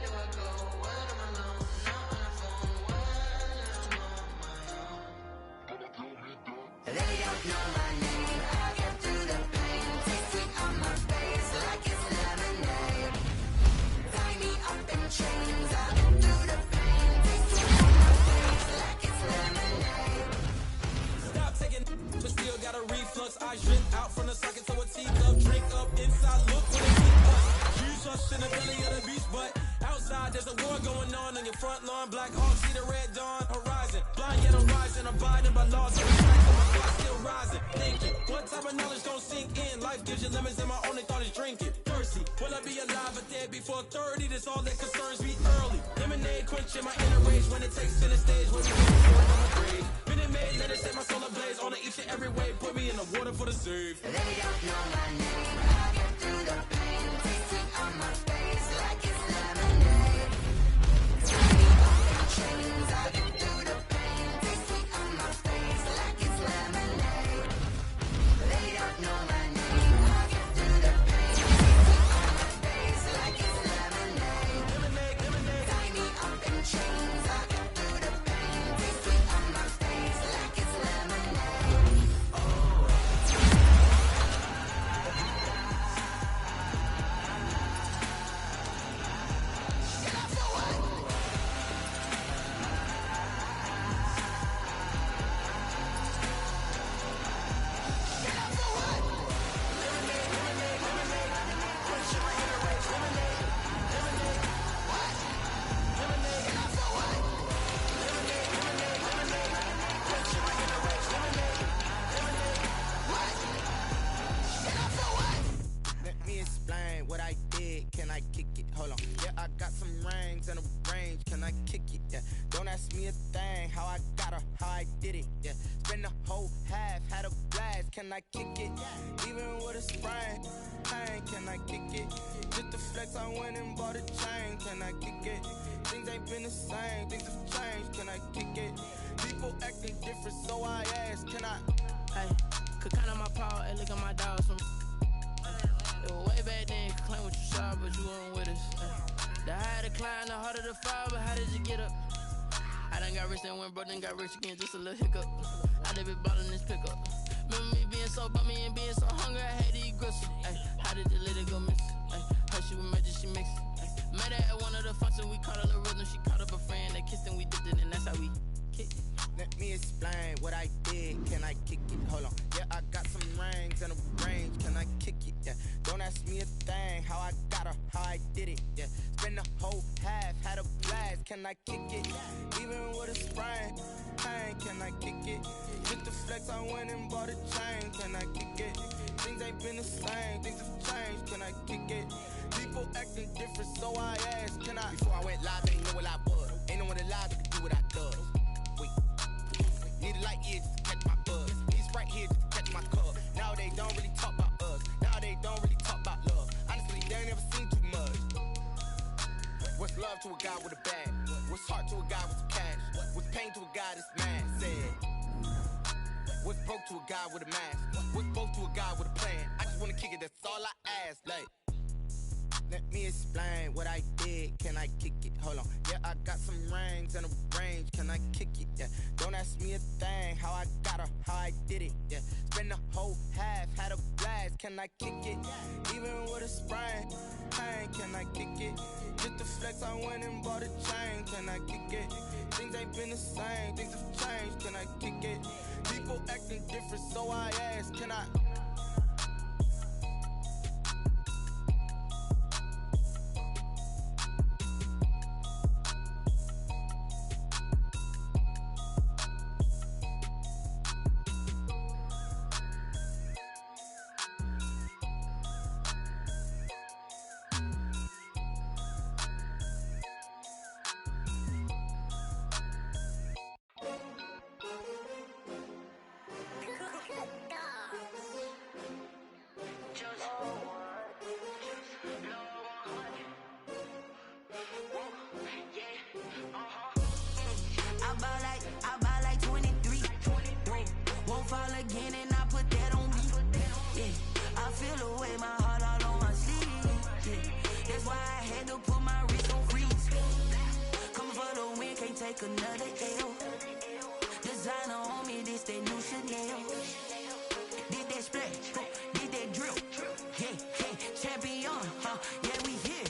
do I go? When am I alone? Not on the phone. When I'm on my own. They don't know my name. I get through the pain. Taste sweet on my face like it's lemonade. Tie me up in chains. I get through the pain. Taste sweet on my face like it's lemonade. Stop taking, but still got a reflux. I drink out from the socket, so a teacup. Drink up inside, look when it keep us. Use us in the belly of the beast, but outside there's a war going on your front lawn. Black Hawk, see the red dawn horizon. Blind yet I'm rising, abiding by laws. So the tracks on my clock still rising. Thinking, what type of knowledge gon' sink in? Life gives you lemons and my only thought is drinking. Thirsty, will I be alive or dead before 30? That's all that concerns me early. Lemonade quenching my inner rage when it takes to the stage. When we get before I'm afraid. Minute Maid, let it set my soul ablaze. On each and every way, put me in the water for the save. They don't know my name. I get through the pain. Taste sweet on my face like it's lemonade. Tie me up in chains. I get through the pain. Taste sweet on my face like it's lemonade. They don't know my name. I get through the pain. Taste sweet on my face like it's lemonade. Tie me up in chains. I get through the pain. Taste sweet on my face like it's lemonade. Let me explain what I did. Can I kick it? Hold on. Yeah, I got some rings and a range. Can I kick it? Yeah. Don't ask me a thing. How I got her, how I did it. Yeah. Spend the whole half, had a blast. Can I kick it? Even with a sprain. Pain, can I kick it? Just the flex, I went and bought a chain. Can I kick it? Things ain't been the same. Things have changed. Can I kick it? People acting different, so I ask. Can I? Hey, could count on my paw and look at my dogs from. It was way back then, you could claim what you saw, but you weren't with us. The higher the climb, the harder the fall, but how did you get up? I done got rich and went broke, then got rich again, just a little hiccup. I done been ballin' this pickup. Remember me being so bummy and being so hungry, I had to eat gristle. Ay, how did the lady go miss? Ay, her she was magic, she mixed. Met her at one of the functions, we caught her the rhythm, she caught up a friend, they kissed and we dipped it, and that's how we kicked it. Let me explain what I did. Can I kick it? Hold on. Yeah, I got some rings and a range. Can I kick it? Yeah. Don't ask me a thing. How I got her, how I did it. Yeah. Spend the whole half, had a blast. Can I kick it? Even with a sprain. Pain, can I kick it? With the flex, I went and bought a chain. Can I kick it? Things ain't been the same. Things have changed. Can I kick it? People acting different, so I asked. Can I? Before I went live, ain't know what I was. Ain't no one alive that could do what I does. Wait. Need a light here just to catch my buzz. He's right here just to catch my cup. Now they don't really talk about us. Now they don't really talk about love. Honestly, they ain't never seen too much. What's love to a guy with a bag? What's heart to a guy with some cash? What's pain to a guy that's mad? Said. What's broke to a guy with a mask? What's both to a guy with a plan? I just wanna kick it, that's all I ask. Like, let me explain what I did. Can I kick it? Hold on. Yeah, I got some rings and a range. Can I kick it? Yeah. Don't ask me a thing. How I got her, how I did it. Yeah. Spend the whole half, had a blast. Can I kick it? Even with a sprain. Pain, can I kick it? Just the flex, I went and bought a chain. Can I kick it? Things ain't been the same. Things have changed. Can I kick it? People acting different, so I ask. Can I? feel the way, my heart all on my sleeve. Yeah. That's why I had to put my wrist on freeze. Coming for the win, can't take another L. Designer on me, this that new Chanel. Did that splash, did that drill. Yeah, champion, yeah, we here.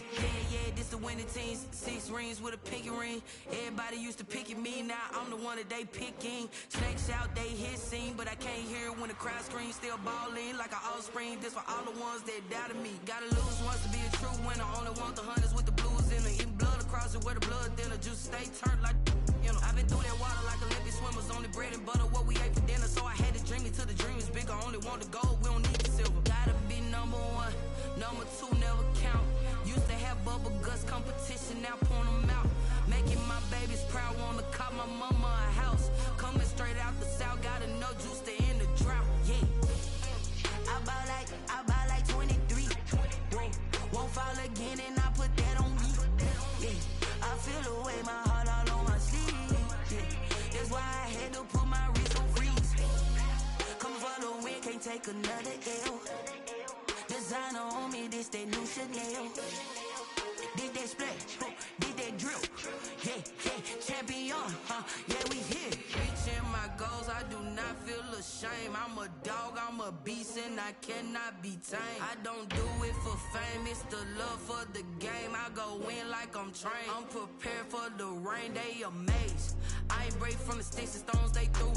Yeah, this the winning team. 6 rings with a pinky ring. Everybody used to pick at me, now I'm the one that they picking. Snakes out, they hit scene, but I can't hear it when the crowd screams. Still balling like an offspring. This for all the ones that doubted me. Gotta lose once to be a true winner. Only want the hunters with the blues in it. Eating blood across it where the blood thinner. Juice stay turned like, you know. I've been through that water like Olympic swimmers. Only bread and butter, what we ate for dinner. So I had to dream it till the dream is bigger. Only want the gold, we don't need the silver. Gotta be number 1, number 2 never count. Used to have bubble guts competition, now point them out. Making my babies proud, wanna cop my mama a house. Coming straight out the south, gotta know juice to end the drought. Yeah, I buy like 23. Won't fall again, and I put that on me. Yeah, I feel the way, my heart all on my sleeve. Yeah, that's why I had to put my wrist on freeze. Coming for the win, can't take another L. Designer on me, this that new Chanel. Did that splash, did that drill. Yeah, champion, yeah, we here. Reaching my goals, I do not feel ashamed. I'm a dog, I'm a beast, and I cannot be tamed. I don't do it for fame, it's the love for the game. I go in like I'm trained. I'm prepared for the rain, they amazed. I ain't break from the sticks and stones they threw.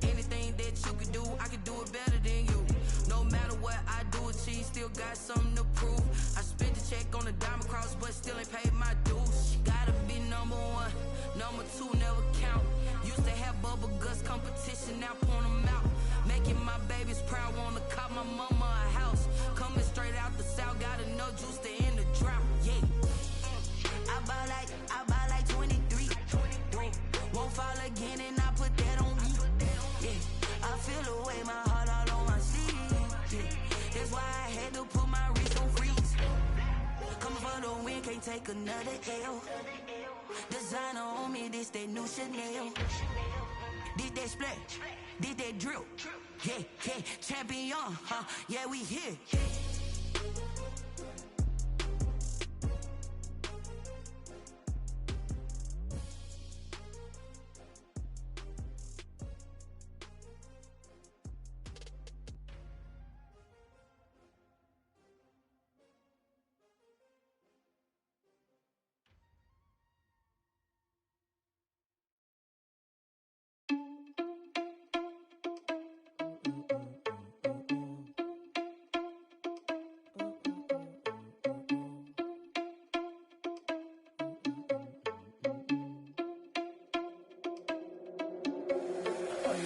Anything that you can do, I can do it better than you. No matter what I do, achieve, still got something to prove. I spent the check on the diamond cross, but still ain't paid my dues. Gotta be number 1, number 2 never count. Used to have bubble guts competition, now point them out. Making my babies proud, wanna cop my mama a house. Coming straight out the south, gotta know juice to end the drought. Yeah, I buy like 23. Won't fall again, and I put that on me. Yeah, I feel the way, my heart all on my sleeve. Yeah, that's why I had to put my wrist on freeze. Coming for the win, can't take another L. Designer on me, this that new Chanel. Did that splash, did that drill. Yeah, champion, yeah, we here.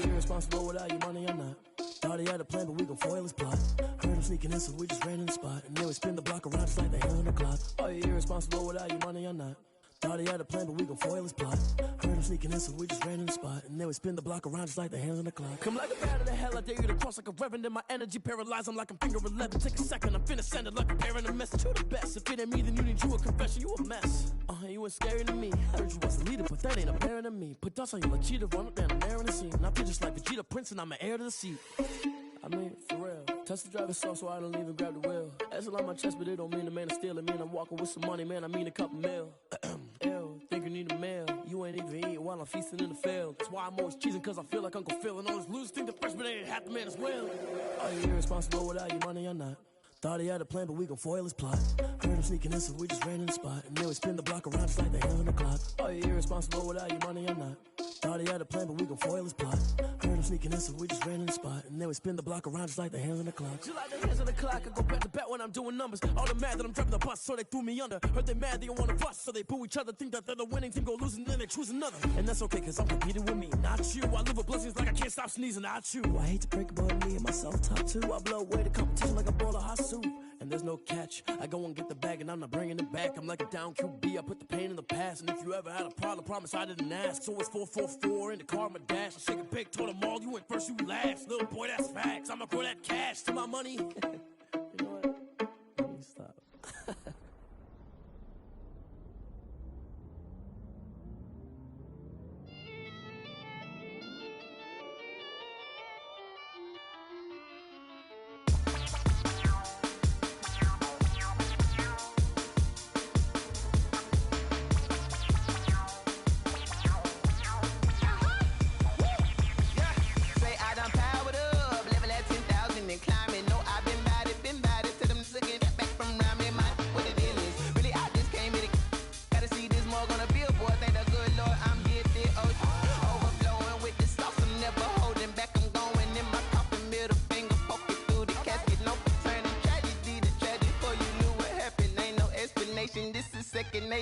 Irresponsible without your money or not. Thought he had a plan, but we gon' foil his plot. Heard him sneaking in, so we just ran in the spot. And then we spin the block around just like the hell on the clock. Are you irresponsible without your money or not? Thought he had a plan, but we gon' foil his plot. Heard him sneaking in, so we just ran in the spot. And then we spin the block around just like the hands on the clock. Come like a bat of the hell, I dare you to cross like a reverend. And my energy paralyzed, I'm like I'm finger 11. Take a second, I'm finna send it like a parent a message to the best. If it ain't me, then you need you a confession, you a mess. You ain't scary to me. Heard you was a leader, but that ain't apparent to me. Put dust on you like cheetah, run up down the air in the scene. I feel just like Vegeta Prince, and I'm an heir to the seat. I mean, for real. Touch the driver's soft, so I don't even grab the wheel. That's on my chest, but it don't mean the man is stealing. Man, I'm walking with some money, man, I mean a couple mil. Ew, think you need a meal. You ain't even eating while I'm feasting in the field. That's why I'm always cheesing, cause I feel like Uncle Phil. And all those losers think the freshman ain't half the man as well. Are you irresponsible without your money or not? Thought he had a plan, but we gon' foil his plot. Heard him sneaking in, so we just ran in the spot. And then we spin the block around just like the hell on the clock. Are you irresponsible without your money or not? Thought he had a plan, but we gon' foil his plot. Heard him sneaking in, so we just ran in the spot. And then we spin the block around just like the hands on the clock. Just like the hands on the clock, I go back to back when I'm doing numbers. All the mad that I'm driving the bus, so they threw me under. Heard they mad, they don't wanna fuss, so they boo each other. Think that they're the winning team, go losing, then they choose another. And that's okay, cause I'm competing with me, not you. I live with blessings like I can't stop sneezing, not you. I hate to break it, but me and myself top two. I blow away the competition like a bowl of hot soup. And there's no catch. I go and get the bag and I'm not bringing it back. I'm like a down QB, I put the pain in the past. And if you ever had a problem, promise I didn't ask. So it's 444 in the car, my dash. I shake a big, told them all, you went first, you last. Little boy, that's facts. I'ma grow that cash to my money. You know what? Let me stop.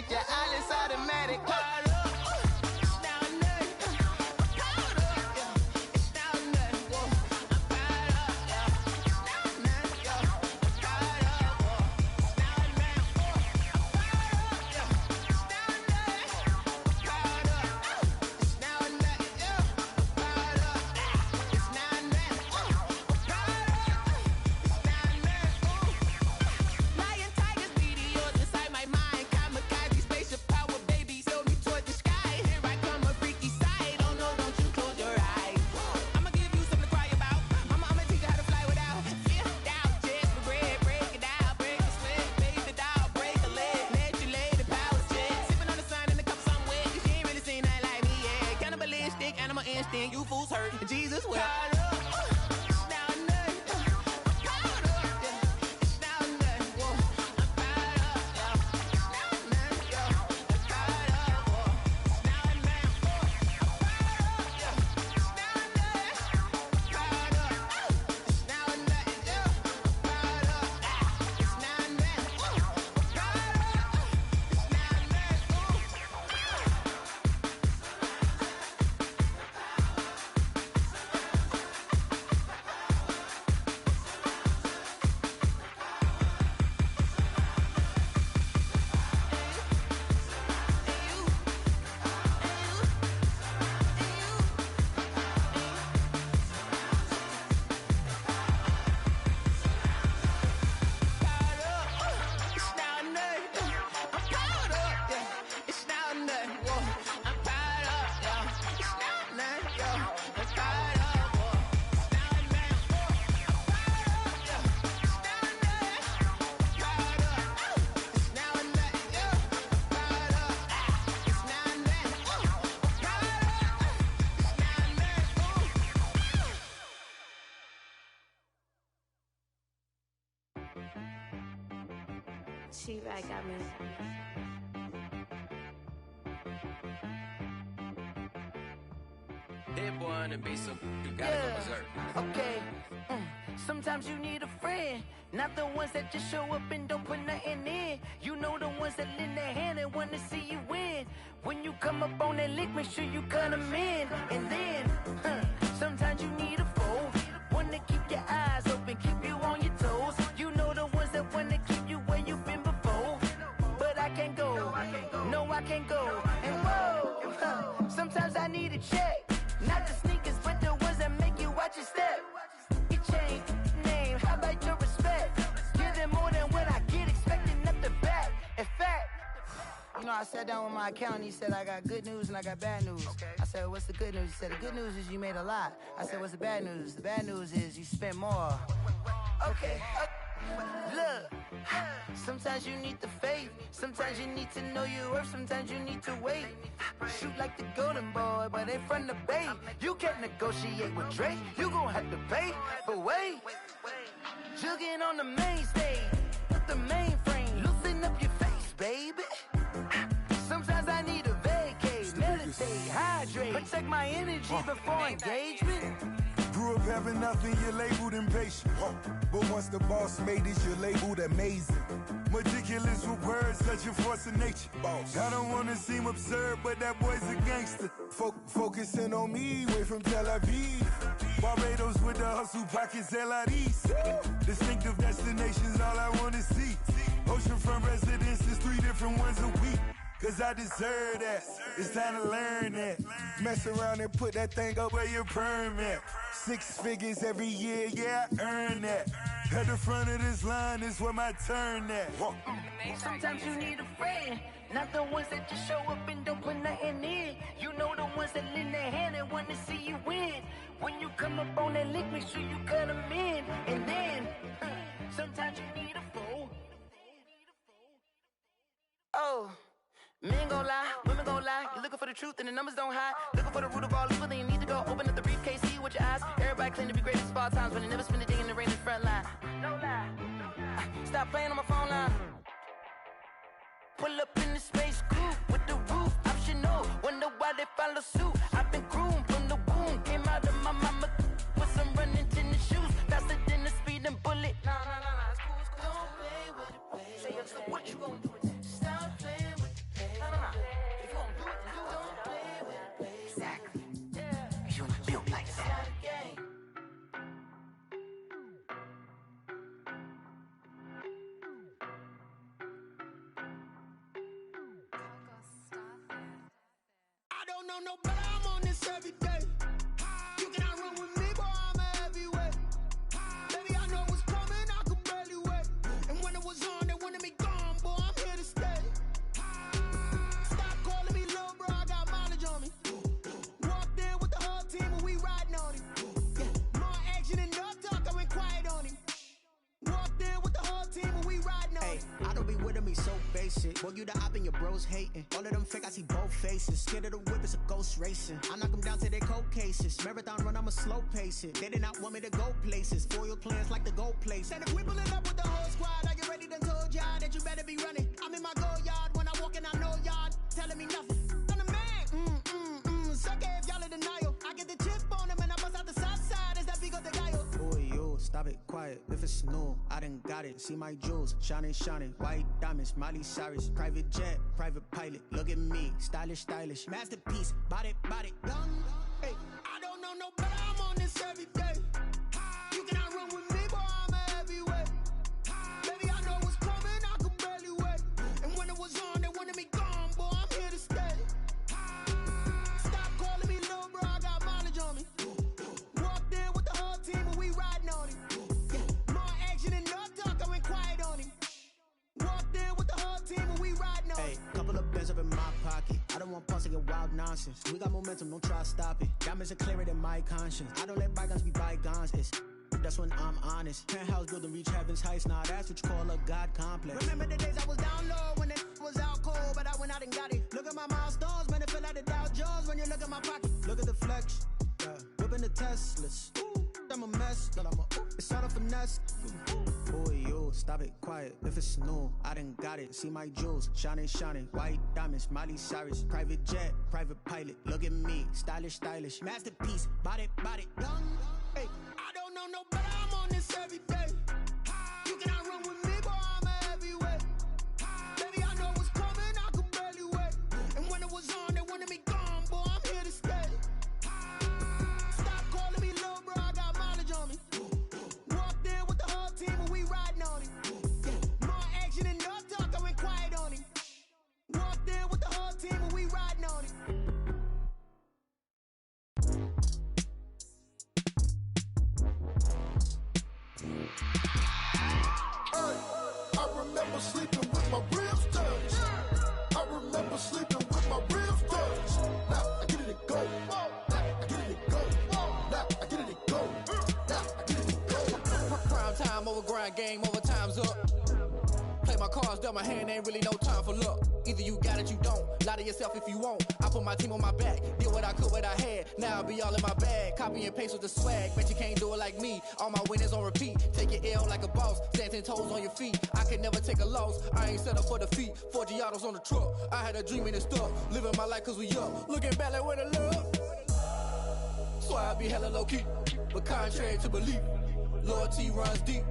hit your eyelids automatic. You fools hurt. Jesus will. She-Rag got me. Hit boy on the beat, so you gotta go berserk. Okay. Sometimes you need a friend, not the ones that just show up and don't put nothing in. You know the ones that lend their hand and wanna see you win. When you come up on that lick, make sure you cut them in. And then, sometimes you need a foe, one to keep your eyes open, keep you on your toes. You know the ones that wanna keep you where you've been before. But I can't go, no I can't go. And whoa, sometimes I need a check. Not the sneakers, but the ones that make you watch your step. It changed name, how about your respect? Give them more than what I get, expecting up the back. In fact, you know, I sat down with my accountant, he said, I got good news and I got bad news. I said, what's the good news? He said, the good news is you made a lot. I said, what's the bad news? The bad news is you spent more. Okay. Look, sometimes you need the faith, sometimes you need to know your worth, sometimes you need to wait. Shoot like the golden boy, but they from the bay. You can't negotiate with Drake, you gon' have to pay. But wait, jugging on the main stage, with the mainframe, loosen up your face, baby. Sometimes I need a vacate, meditate, hydrate, protect my energy before engagement. Grew up having nothing, you're labeled impatient. But once the boss made it, you're labeled amazing. Meticulous with words, such a force of nature. I don't wanna seem absurd, but that boy's a gangster. Focusing on me, way from Tel Aviv. Barbados with the hustle pockets, LIDs. Distinctive destinations, all I wanna see. Oceanfront residences, 3 different ones a week. Cause I deserve that, it's time to learn that. Mess around and put that thing up where your permit. 6 figures every year, yeah, I earn that. At the front of this line is where my turn at. Sometimes you need a friend, not the ones that just show up and don't put nothing in. You know the ones that lend their hand and want to see you win. When you come up on that lick, make sure you cut them in. And then, sometimes you need a foe. Oh. Men gon' lie, women gon' lie. You're looking for the truth and the numbers don't hide. Looking for the root of all evil, then you need to go open up the briefcase, see with your eyes. Everybody claim to be great at small times, but they never spend a day in the rain in the front line. No lie. Stop playing on my phone line. Pull up in the space coupe with the roof optional. Wonder why they follow suit. I've been groomed from the womb. Came out of my mama with some running tennis shoes. Faster than the speeding bullet. Nah, it's cool. Don't play with it, baby. Say, so what you gon' do? Stop playing with it. know no better, I'm on this every day. You cannot run with me, boy, I'm a heavyweight. Baby, I know what's coming, I could barely wait. And when it was on, they wanted me gone, boy, I'm here to stay. Stop calling me little bro, I got mileage on me. Walked in with the whole team and we riding on him. Yeah, more action and no talk, I went quiet on him. Walked in with the whole team and we riding on him. I don't be with him, he's so basic. Boy, you the op and your bros hating. All of them fake, I see both faces. Scared of the whip, it's a ghost racing. I knock them down to their cold cases. Marathon run, I'ma slow pace it. They did not want me to go places. Foil plans like the gold place. Said if we pulling up with the whole squad, I get ready, done told y'all that you better be running. I'm in my go yard, when I walk in, I know y'all telling me nothing. I'm the man, suck it if y'all in denial. I get the chip on them and I bust out the south side, is that big of the guy? Boy, yo, stop it, quiet. If it's new, I done got it. See my jewels, shining, shining. White diamonds, Miley Cyrus. Private jet, private pilot. Look at me, stylish, stylish. Masterpiece, body, done. Hey, I don't know no better, I'm on this every day. You cannot run with me, boy, I'm a heavyweight. Baby, I know what's coming, I could barely wait. And when it was on, they wanted me gone, boy, I'm here to stay. Stop calling me little bro, I got mileage on me. Walked in with the whole team and we riding on him. Yeah, more action and no talk, I went quiet on him. Walked in with the whole team and we riding on him. Couple of bins up in my pocket. I don't want pulse to get wild nonsense. We got momentum, don't try to stop it. Diamonds are clearer than my conscience. I don't let bygones be bygones. That's when I'm honest. Penthouse building reach heaven's heights. Now that's what you call a God complex. Remember the days I was down low when it was out cold, but I went out and got it. Look at my milestones, man, it feel like the Dow Jones when you look at my pocket. Look at the flex, whipping the Teslas. I'm a mess, but it's all a finesse. Boy, yo, stop it, quiet. If it's new, I done got it. See my jewels, shining, shining. White diamonds, Miley Cyrus. Private jet, private pilot. Look at me, stylish, stylish. Masterpiece, body, done. Hey, I don't know no better, I'm on this every day. You cannot run with me, boy, I'm a heavyweight. Baby, I know what's coming, I could barely wait. And when it was on, they wanted me gone, boy, I'm here to stay. Stop calling me little bro, I got mileage on me. Walked in with the whole team and we riding on him. Yeah, more action and no talk, I went quiet on him. Walked in with the whole team and we riding on him. I remember sleeping with my ribs touched. I remember sleeping with my ribs touched. Now I get it and go. Now I get it and go. Now I get it and go. Now I get it and go. Prime time over grind game, over time's up. Play my cards, dealt my hand, ain't really no time for luck. Either you got it, you don't. Lie to yourself if you won't. I put my team on my back, did what I could, what I had. Now I'll be all in my bag. Copy and paste with the swag. Bet you can't do it like me. All my winners on repeat. Take your L like a boss. Stand 10 toes on your feet. I can never take a loss. I ain't set up for defeat. 4 Giottos on the truck. I had a dream and it stuck. Living my life cause we up. Looking back like where the love. So I be hella low key. But contrary to belief, loyalty runs deep.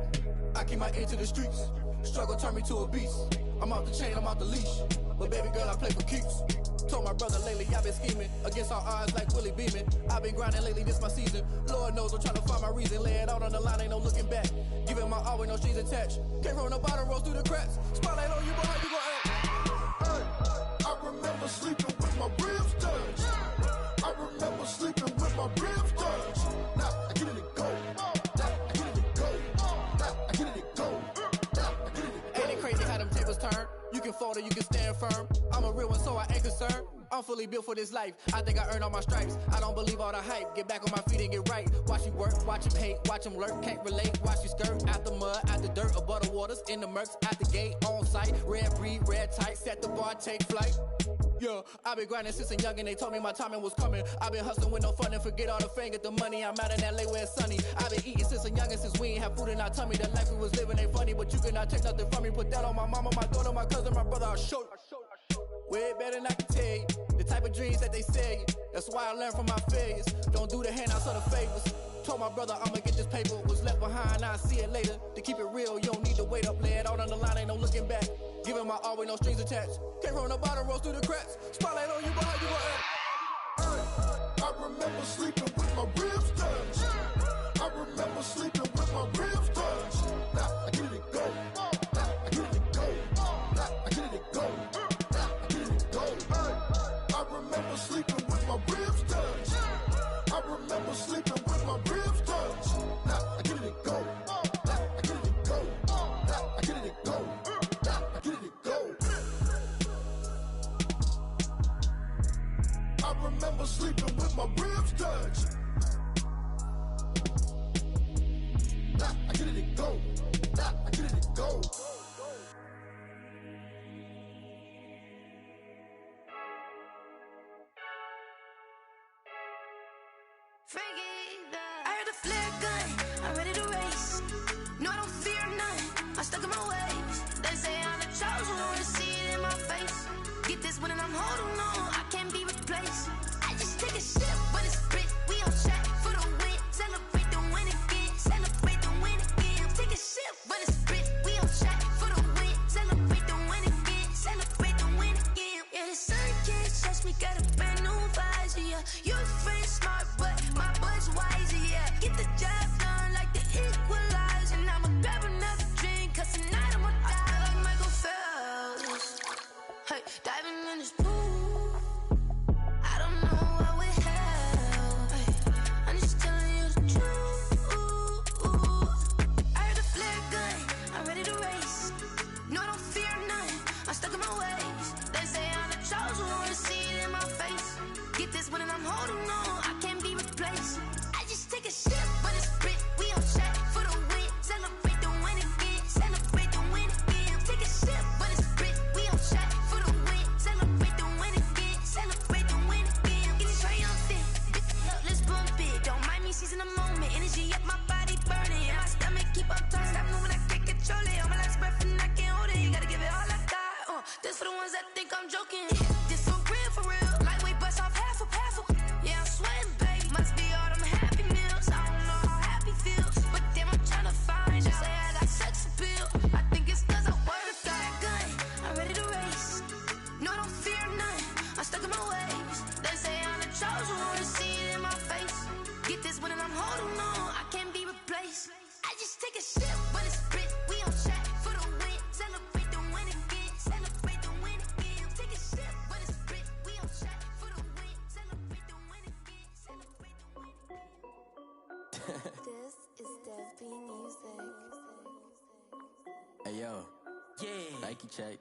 I keep my ear to the streets. Struggle turned me to a beast. I'm off the chain, I'm off the leash. But baby girl, I play for keeps. Told my brother lately, I've been scheming. Against all odds like Willie Beeman. I've been grinding lately, this my season. Lord knows I'm trying to find my reason. Lay it out on the line, ain't no looking back. Giving my all with no strings attached. Came from the bottom, rose through the cracks. Spotlight on you, but how you gon' act? I remember sleeping with my ribs touched. I remember sleeping with my ribs touched. Now I get it and go. Now I get it and go. Now I get it and go. Now I get it and go. Ain't it crazy how them tables turn? You can fold or you can stand firm. I'm a real one, so I ain't concerned. I'm fully built for this life. I think I earned all my stripes. I don't believe all the hype. Get back on my feet and get right. Watch you work, watch him hate, watch him lurk. Can't relate, watch you skirt. Out the mud, out the dirt, above the waters, in the murks, at the gate, on site. Red breed, red tight, set the bar, take flight. Yeah, I been grinding since a youngin', they told me my timing was coming. I been hustling with no fun and forget all the fame, get the money. I'm out in LA where it's sunny. I been eating since a youngin', since we ain't have food in our tummy. The life we was living ain't funny, but you cannot take nothing from me. Put that on my mama, my daughter, my cousin, my brother, I'll show you. Way better than I can tell you. The type of dreams that they sell you. That's why I learned from my failures. Don't do the handouts or the favors. Told my brother I'ma get this paper. Was left behind, I'll see it later. To keep it real, you don't need to wait up. Lay it out on the line, ain't no looking back. Giving my all with no strings attached. Came from the bottom, rose through the cracks. Spotlight on you, but how you gon' act? I remember sleeping with my ribs touched. I remember sleeping with my ribs touched. Now I get it and go. Now I get it and go. Now I get it and go. Now I get it and go. I remember sleeping with my remember sleeping with my ribs touched. Nah, I get it and go. Nah, I get it and go. I heard the flare gun, I'm ready to race. No, I don't fear none, I'm stuck in my ways. They say I'm the chosen one, to see it in my face. Get this one and I'm holding on, I can't be replaced. I just take a sip when it's spit, we on track for the win. Celebrate the win again, celebrate the win again. Take a sip when it's spit, we on track for the win. Celebrate the win again, celebrate the win again. Yeah, the sun can't touch me, got a brand new visor, yeah. Your friend smart, but my boy's wiser, yeah. Get the job done like the equalizer. And I'ma grab another drink, cause tonight I'ma die like Michael Phelps. Hey, diving in this pool, I don't know what would help. Hey, I'm just telling you the truth. I heard the flare gun, I'm ready to race. No, I don't fear none, I'm stuck in my ways. They say I'm the chosen one, to see it in my face. Get this one and I'm holding on, I can't be replaced. I just take a sip when it's spit, we on track for the win. Celebrate the win again, celebrate the win again. Take a sip when it's spit, we on track for the win. Celebrate the win again, celebrate the win again. It's triumphant, let's bump it. Don't mind me seizing the moment, energy up my body burning. And my stomach keep up turning, stop moving, I can't control it. On my last breath and I can't hold it, you gotta give it all I got. This for the ones that think I'm joking. This for real, lightweight bust off half a. Yeah, I'm sweating, baby. Must be all them happy meals. I don't know how happy feels, but damn, I'm trying to find out. Say I got sex appeal. I think it's cause I wear the fire gun. I'm ready to race. No, I don't fear none, I'm stuck in my ways. They say I'm the chosen one, to see it in my face. Get this one and I'm holding on, I can't be replaced. I just take a sip when it's spit, we on track for the win. Celebrate the win again, celebrate the win again. Take a sip when it's spit, we on track for the win. Celebrate the win again, celebrate the win again. This is Dev B Music. Hey yo, yeah, Nike check.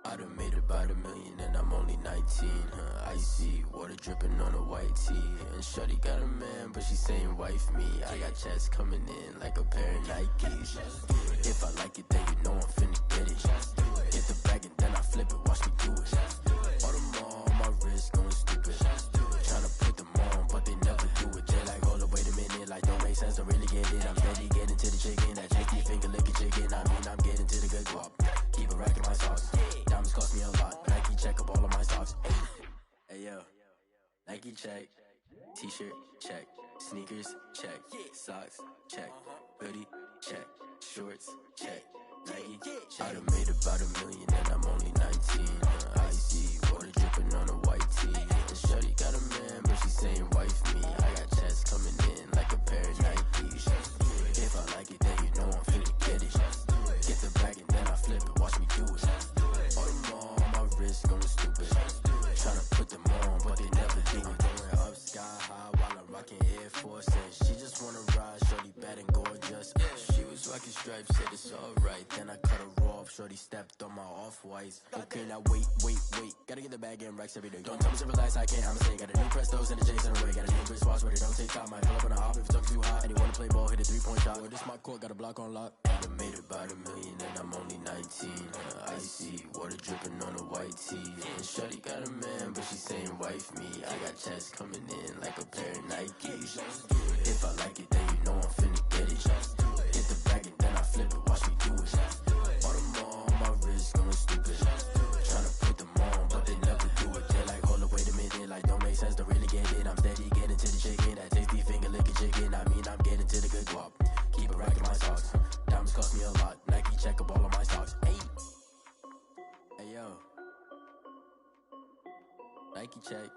I done made about $1 million and I'm only 19. Icy water dripping on a white tee. And shorty got a man, but she saying wife me. I got checks coming in like a pair of Nikes. If I like it, then you know I'm finna get it. Hit the bag and then I flip it, watch me do it. All them on my wrist going stupid. Tryna put them on, but they never do it. They like, hold up, wait a minute, like don't make sense, don't really get it. I'm steady getting to the chicken, that chicky finger licking chicken. I mean, I'm getting to the good guap. Keep a rack in my socks. Diamonds cost me a lot. Nike check up all of my socks. Hey yo, Nike check. T-shirt check. Sneakers check. Socks check. Hoodie check. Shorts check. Nike check. I done made about $1 million and I'm only 19. Icy water dripping on a white tee. And shorty got a man, but she saying wife me. I got checks coming in like a pair of Nikes. If I like it, then you know I'm finna get it. Get the bag and then I flip it, watch me do it. All them on my wrist going stupid. Tryna put them on, but they never do it. Going up sky high while I'm rocking Air Force. And she just wanna ride, shorty bad and gorgeous. She was rocking stripes, said it's alright. Then I cut her off, shorty stepped on my off-whites. Okay, now wait. Gotta get the bag and racks every day. Don't tell me to relax, I can't, I'ma say. Got a new Prestos and the J's in the way. Got a new Chris Watch, but it don't take time. I pull up on a hop if it's talking too hot. And you wanna play ball, hit a 3-point shot. Or this my court, got a block on lock. I made about $1 million and I'm only 19. Icy water dripping on a white tee. And shorty got a man, but she saying wife me. I got checks coming in like a pair of Nikes. If I like it, then you know I'm finna get it. Hit the bag and then I flip it, watch me do it. All them on my wrist going stupid. Tryna put them on, but they never do it. They're like, hold up, wait a minute, like don't make sense, don't really get it. I'm steady getting to the chicken, that tasty finger licking chicken. I mean, I'm getting to the good guap. Keep a rack in my socks. Diamonds cost me a lot. Nike check up all of my socks. Hey yo, Nike check.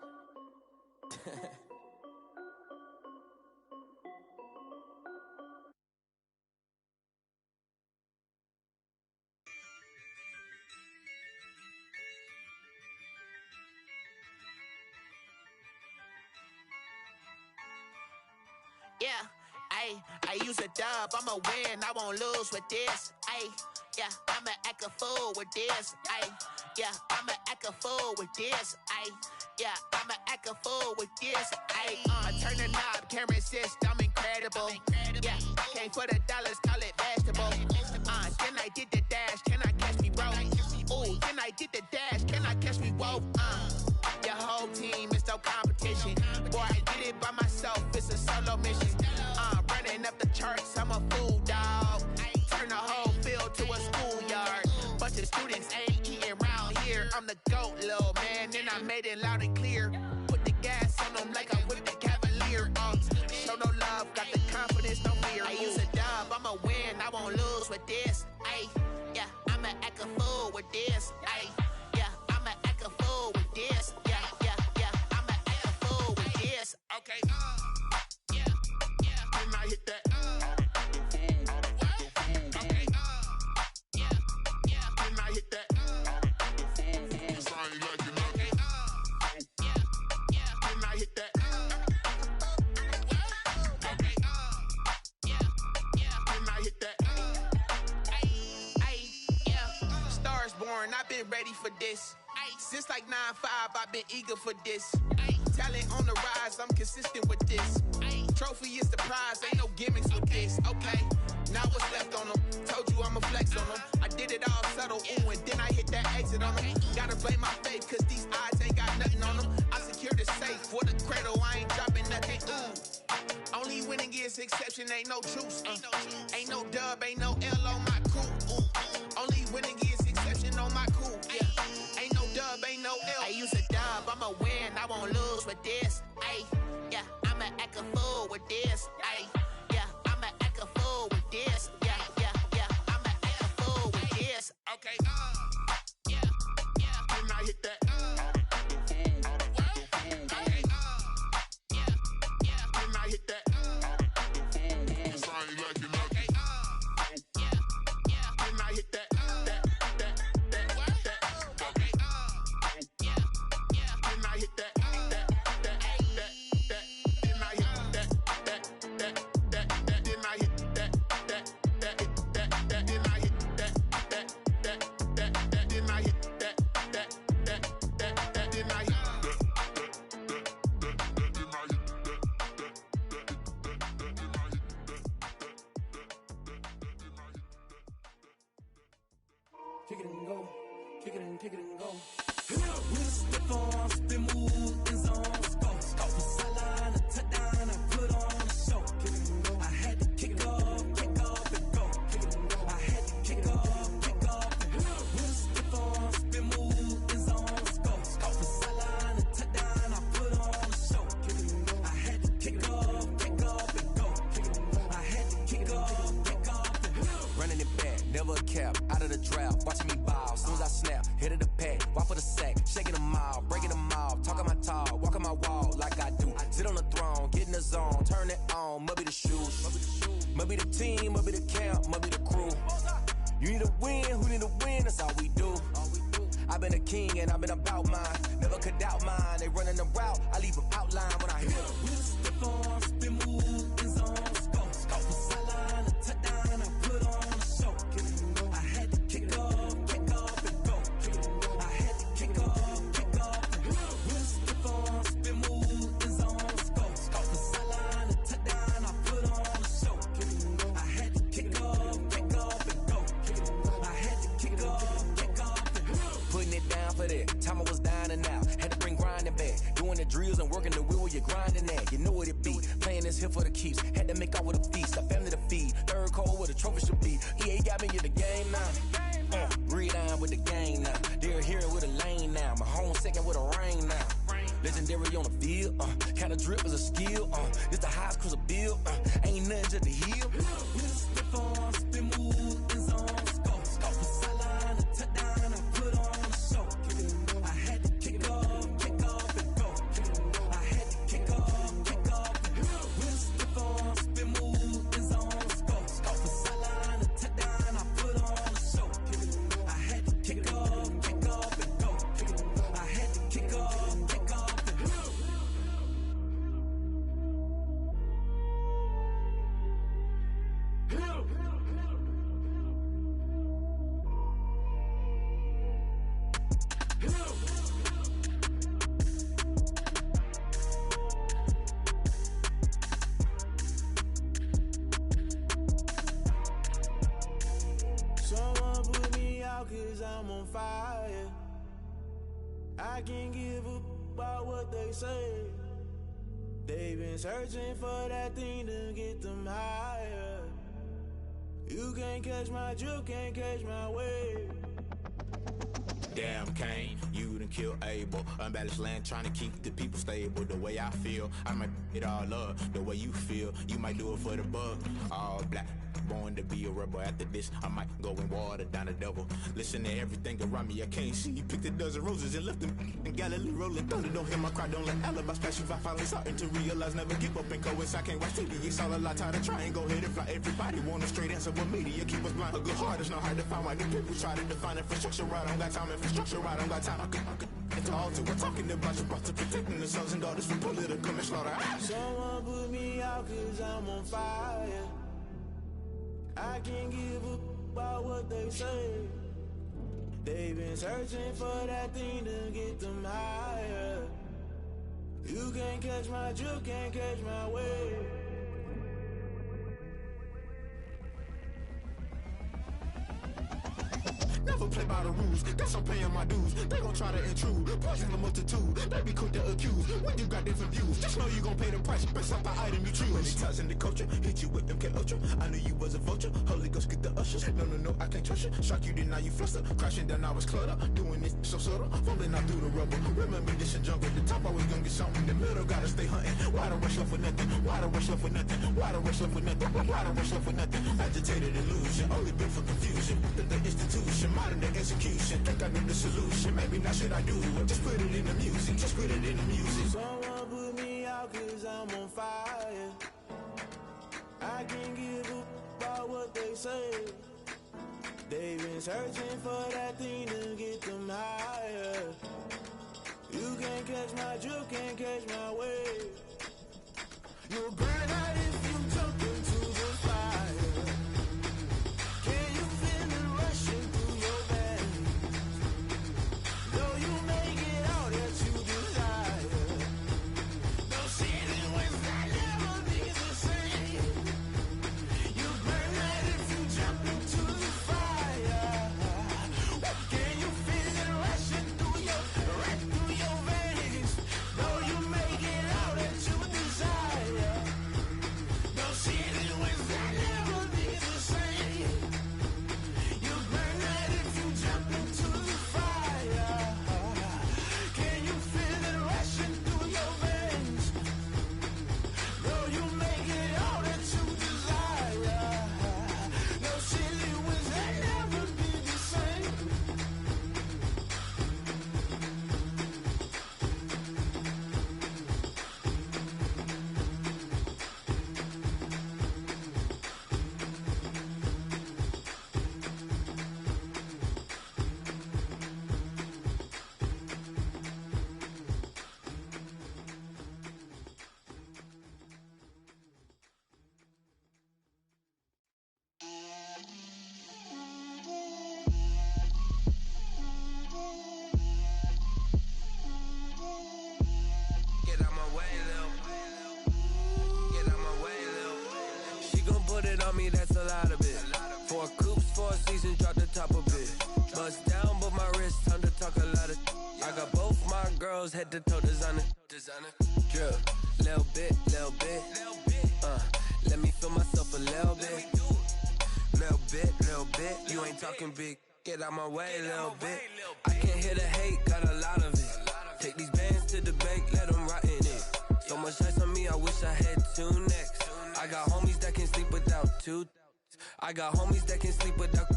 Yeah, I use a dub, I'ma win, I won't lose with this. Yeah, I'ma act a fool with this. Yeah, I'ma act act a fool with this. Yeah, I'ma act a fool with this. I turn the knob, camera assist, I'm incredible. Yeah, came for the dollars, call it vegetable. Then I did the dash, can I catch me, bro? Ooh, then I did the dash, can I catch me, whoa? Your whole team is no competition. Boy, I did it by myself, it's a solo mission. Running up the charts, I'm a fool, dog. Turn the whole field to a schoolyard. Bunch of students ain't eating round here. I'm the GOAT, little man, and I made it loud and clear. Put the gas on them like I whipped the Cavalier. Show no love, got the confidence, no fear. I use a dub, I'ma win, I won't lose with this. Yeah, I'ma act a fool with this. Yeah, I'ma act a fool with this. Yeah, I'ma act a fool with this. Okay, yeah, then I hit that. Okay, yeah, then I hit that. Sound like you know. Okay, yeah, then I hit that. Okay, yeah, then I hit that. Yeah, stars born, I've been ready for this. Since like 9-5, I've been eager for this. Talent on the rise, I'm consistent with this. Trophy is the prize, ain't no gimmicks with this. Okay, now what's left on them? Told you I'ma flex on them. I did it all subtle, ooh, and then I hit that exit on them. Gotta blame my faith, cause these odds ain't got nothing on them. I secured the safe for the cradle, I ain't dropping nothing, ooh. Only winning is exception, ain't no truce. Ain't no dub, ain't no L on my crew, ooh. Only winning is exception on my crew, yeah. Ain't no dub, ain't no L. I use a dub, I'ma win, I won't lose with this. Yeah, I'ma act a fool with this. Yeah, I'ma act a fool with this. Yeah, I'ma act a fool with this. Okay, yeah, then I hit that. Okay, yeah, then I hit that. Sound like you know. Okay, yeah, then I hit that. Okay, yeah, then I hit that. Kick it and go, kick it and kick it and go. With a stiff arm, spin move in zone. Go from sideline to touchdown, I put on a show. Kick it and go. I had to kick off and go. Kick it and go. I had to kick off and go. With a stiff arm, spin move in zone. Go from sideline to touchdown, I put on a show. Kick it and go. I had to kick off and go. Kick it and go. I had to kick off and go. Running it back, never a cap, out of the draft, watching me ball. Soon as I snap, hit of the pack, walk for the sack, shaking them all, breaking them off, talking my talk, walking my wall like I do. Sit on the throne, get in the zone, turn it on, must be the shoes, must be the team, must be the camp, must be the crew. You need a win, who need a win, that's all we do. I've been a king and I've been about mine, never could doubt mine. They running the route, I leave them outline when I hit them. With a stiff arm, spin move in zone. Go from sideline to touchdown, I put on a show. Kick it and go. I had to kick off and go. Kick it and go. I had to kick off and go. With a stiff arm, spin move in zone. Go from sideline to touchdown, I put on a show. Kick it and go. I had to kick off and go. Kick it and go. I had to kick off and go. Putting it down for that, time I was down and out, had to bring grinding back, doing the drills and working the wheel where you're grinding at, you know what it be, playing this here for the keeps, had to make out with a feast, a family to feed, third cold where the trophy should be, EA got me in the game now, read on with the game now, they're here with a lane now, my home second with a rain now, legendary on the field, kind of drip is a skill, this the highest cruiser bill, ain't nothing just to heal. With a stiff arm, spin move in zone. Go from sideline to touchdown, I put on a show. Kick it and go. I had to kick off and go. Kick it and go. I had to kick off and go. With a stiff arm, spin move in zone. Go from sideline to touchdown, I put on a show. Kick it and go. I had to kick off and go. Kick it and go. I had to kick off and go. I can't give a about what they say. They've been searching for that thing to get them higher. You can't catch my drift, can't catch my wave. Damn, Kane, you done killed Abel. Unbalanced land, trying to keep the people stable. The way I feel, I might it all up. The way you feel, you might do it for the bug. All black, born to be a rebel. After this, I might go and water down the devil. Listen to everything around me, I can't see. You picked a dozen roses and left them in Galilee rolling thunder. Don't hear my cry, don't let alibis pass you. I finally starting to realize, never give up and coincide. Can't watch TV, it's all a lot. Tired of trying, go ahead and fly. Everybody want a straight answer with media, keep us blind. A good heart is not hard to find. Why do people try to define infrastructure right? I don't got time, infrastructure right, I don't got time. I could into altar. We're talking about you brought to protecting the sons and daughters from political manslaughter. Someone put me out cause I'm on fire. I can't give a about what they say. They've been searching for that thing to get them higher. You can't catch my drift, can't catch my wave. Never play by the rules, guess I'm paying my dues. They gon' try to intrude, poison the multitude. They be quick to accuse, when you got different views. Just know you gon' pay the price, based off the item you choose. Many times in the culture, hit you with them K-Ultra. I knew you was a vulture, Holy Ghost get the ushers. No, I can't trust you. Shock you, then now you fluster. Crashing down, I was cluttered. Doing this so subtle, fumbling out through the rubble. Remember this and jump at the top, always gonna get something. The middle gotta stay hunting. Why the rush left for nothing? Why the rush left for nothing? Why the rush left for nothing? Why the rush left for nothing? Agitated illusion, only built for confusion. The institution, modern day execution. Think I knew the solution, maybe now should I do it? Just put it in the music, just put it in the music. Someone put me out cause I'm on fire. I can't give a about what they say. They've been searching for that thing to get them higher. You can't catch my drift, can't catch my wave. You'll burn out if you jump into the fire. Can you feel it rushing through your veins? Though you may get all that you desire, no city was not never be the same. You burn out if you jump into the fire. Can you feel it rushing through your veins? Though you may get all that you desire, no city was not never be the same. You burn out if you jump into the fire. Can you feel it rushing through your veins? Though you may get all that you desire, no city was never be the same. Get out my way, Lil. Get out my way, Lil. She gon' put it on me, that's a lot of it. 4 coops, 4 seasons, drop the top a bit. Bust down, but my wrist, time to talk a lot of. I got both my girls head to toe designer. Drip, little bit, little bit. Let me feel myself a little bit. Little bit. You ain't talking big. Get out my way, little bit. I can't hear the hate, got a lot of it. Take these bands to the bank, let them rot in it. So much ice on me, I wish I had 2 necks. I got homies that can sleep without 2. I got homies that can sleep without.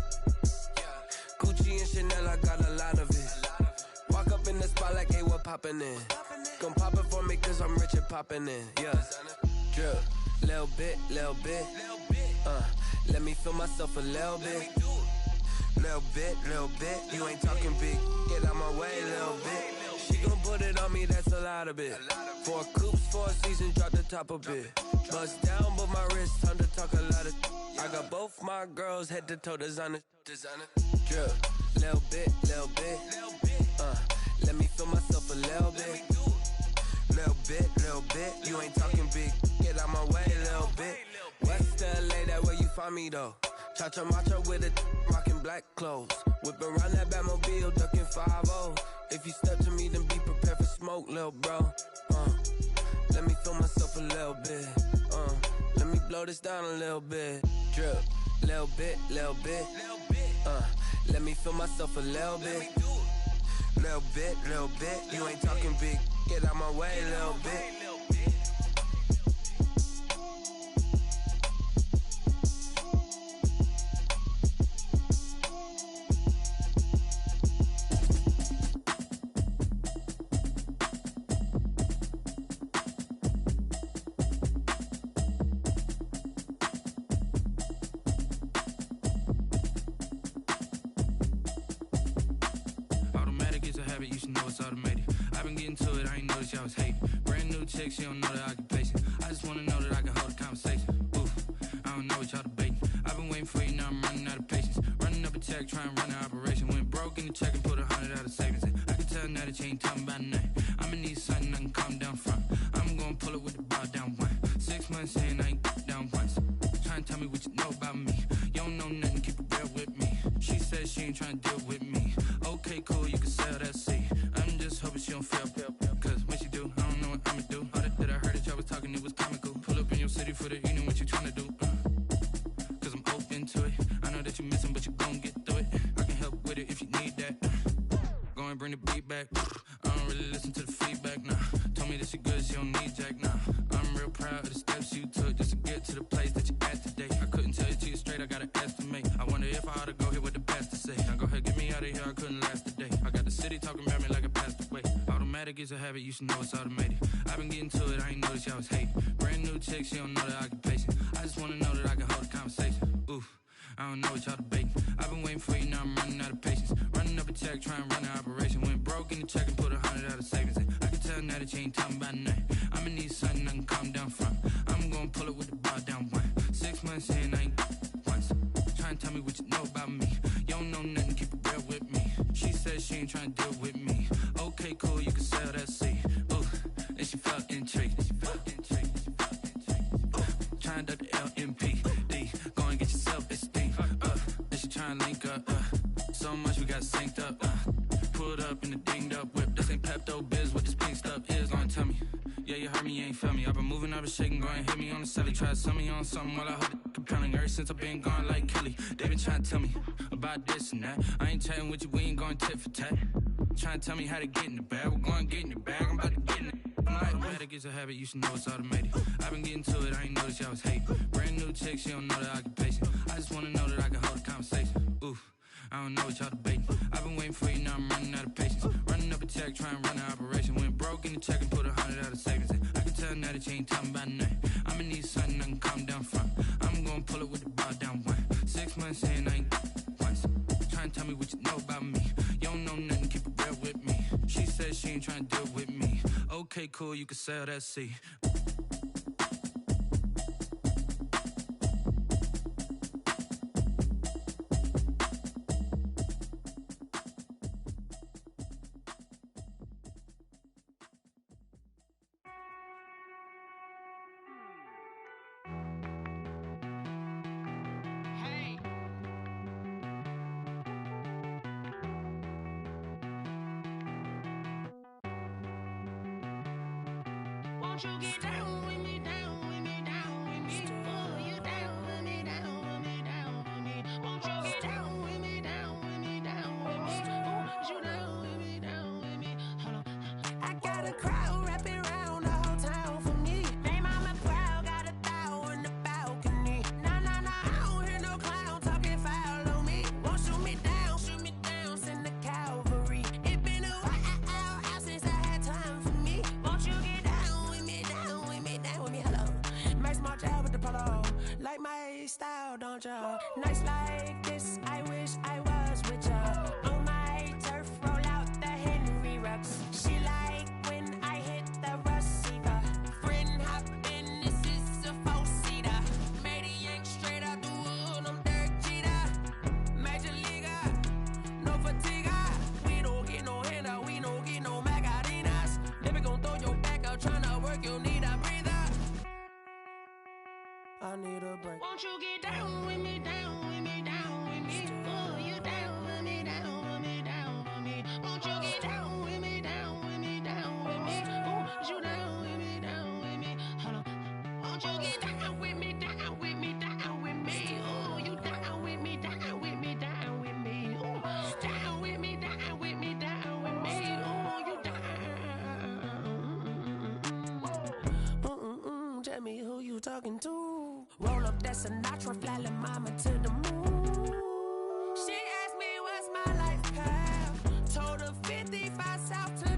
Gucci and Chanel, I got a lot of it. Walk up in the spot like, hey, what poppin' in? Gon' pop it for me cause I'm rich and poppin' in. Yeah, drip, little bit. Let me feel myself a little bit. Little bit. You ain't talking big. Get out my way, little bit. She gon' put it on me, that's a lot of it. 4 coops, 4 seasons, drop the top a bit. Bust down, but my wrist, time to talk a lot of. I got both my girls head to toe designer. Drip, little bit. Let me feel myself a little bit. Little bit. You ain't talking big. Get out my way, little bit. West LA, that where you find me though. Cha-cha matcha with it, rockin' black clothes. Whipping around that Batmobile, ducking 5-0. If you step to me, then be prepared for smoke, lil' bro. Let me feel myself a little bit. Let me blow this down a little bit. Drip, little bit, little bit. Let me feel myself a little bit. Little bit, little bit. You ain't talking big. Get out my way, little bit. You should know it's automated. I've been getting to it, I ain't noticed y'all was hating. Brand new chick, she don't know the occupation. I just wanna know that I can hold a conversation. Oof, I don't know what y'all debating. I've been waiting for you, now I'm running out of patience. Running up a check, trying to run an operation. Went broke in the check and put 100 out of savings in. I can tell now that you ain't talking about nothing. I'ma need something I can calm down from. I'm gonna pull it with the bar down one. 6 months saying I ain't down once. Trying to tell me what you know about me. You don't know nothing, keep it real with me. She said she ain't trying to deal with me. Okay, cool, you can sell that seat. I'm just hoping she don't fail, cause when she do, I don't know what I'ma do. All that I heard that y'all was talking, it was comical. Pull up in your city for the evening, what you tryna do? Cause I'm open to it. I know that you missing, but you gon' get through it. I can help with it if you need that. Go and bring the beat back. I don't really listen to the feedback, nah. Told me that she good, she don't need jack, nah. I'm real proud of the steps you took just to get to the place that you at today. I couldn't tell you to you straight, I gotta estimate. I wonder if I ought to go here with the pastor say. Now go ahead, get me out of here, I couldn't last a day. I got the city talking about me like I passed away. Automatic is a habit, you should know it's automated. I've been getting to it, I ain't noticed y'all was hating. Brand new chick, she don't know the occupation. I just wanna know that I can hold a conversation. Oof, I don't know what y'all debating. I've been waiting for you, now I'm running out of patience. Running up a check, trying to run an operation. Went broke in the check and put 100 out of savings in. I can tell now that you ain't talking about nothing. I'ma need something I can calm down from. I'm gonna pull it with the bar down one. 6 months saying I ain't once. Trying to tell me what you know about me. You don't know nothing, keep it real with me. She said she ain't trying to deal with me. Okay, cool, you can sell that seat. Ooh, and she felt intrigued. Trying to duck the LMPD. Go and get your self-esteem. And she trying to link up. So much we got synced up. Pulled up in the dinged up whip. This ain't Pepto-Biz, what this pink stuff is. Long tell me. Yeah, you heard me, you ain't felt me. I've been moving, I've been shaking, go and hit me on the celly. Try to sell me on something while I hold it compelling. Ever since I've been gone like Kelly, they been trying to tell me about this and that. I ain't chatting with you, we ain't going tit for tat. Trying to tell me how to get in the bag, we're going to get in the bag, I'm about to get in it. Automatic is a habit, you should know it's automated. I've been getting to it, I ain't noticed y'all was hating. Brand new chick, she don't know the occupation. I just wanna know that I can hold a conversation. Oof, I don't know what y'all debating. I've been waiting for you, now I'm running out of patience. Running up a check, trying to run an operation. Went broke in the check and put 100 out of savings in. I can tell now that you ain't talking about nothing. I'ma need something I can calm down from. I'm gonna pull it with the bar down one. 6 months saying I ain't once. Trying to tell me what you know about me. You don't know nothing, keep it real with me. She said she ain't trying to deal with me. Okay, cool, you can sell that seat. Won't you get down with me, down with me, down with me? Oh, you down with me, down with me, down with me. Won't you get down with me, down with me, down with me? Oh, you down with me, down with me? Hold on. I got a crowd wrapping around the whole town for me. They mama proud, got 1,000 in the balcony. Nah, nah, nah, I don't hear no clown talking foul on me. Won't shoot me down, send the cavalry. It been a while since I had time for me. Won't you get down with me, down with me, down with me? Hello. Max March out with the polo. Like my style, don't ya? Nights like this, I wish I was with ya. On my turf, roll out the Henry Rux. She like when I hit the receiver. Friend hop in, this is a 4-seater. Made a yank straight out the wood, I'm Derek Jeter. Major leaguer, no fatigue. We don't get no handout, we don't get no Macarinas. Never gon' throw your back out, tryna work, you need a breather. I need a break. Won't you get down with me, down with me, down with me? Oh, you down with me, down talking to. Roll up that Sinatra, flying mama to the moon. She asked me what's my life path. Told her 55 South to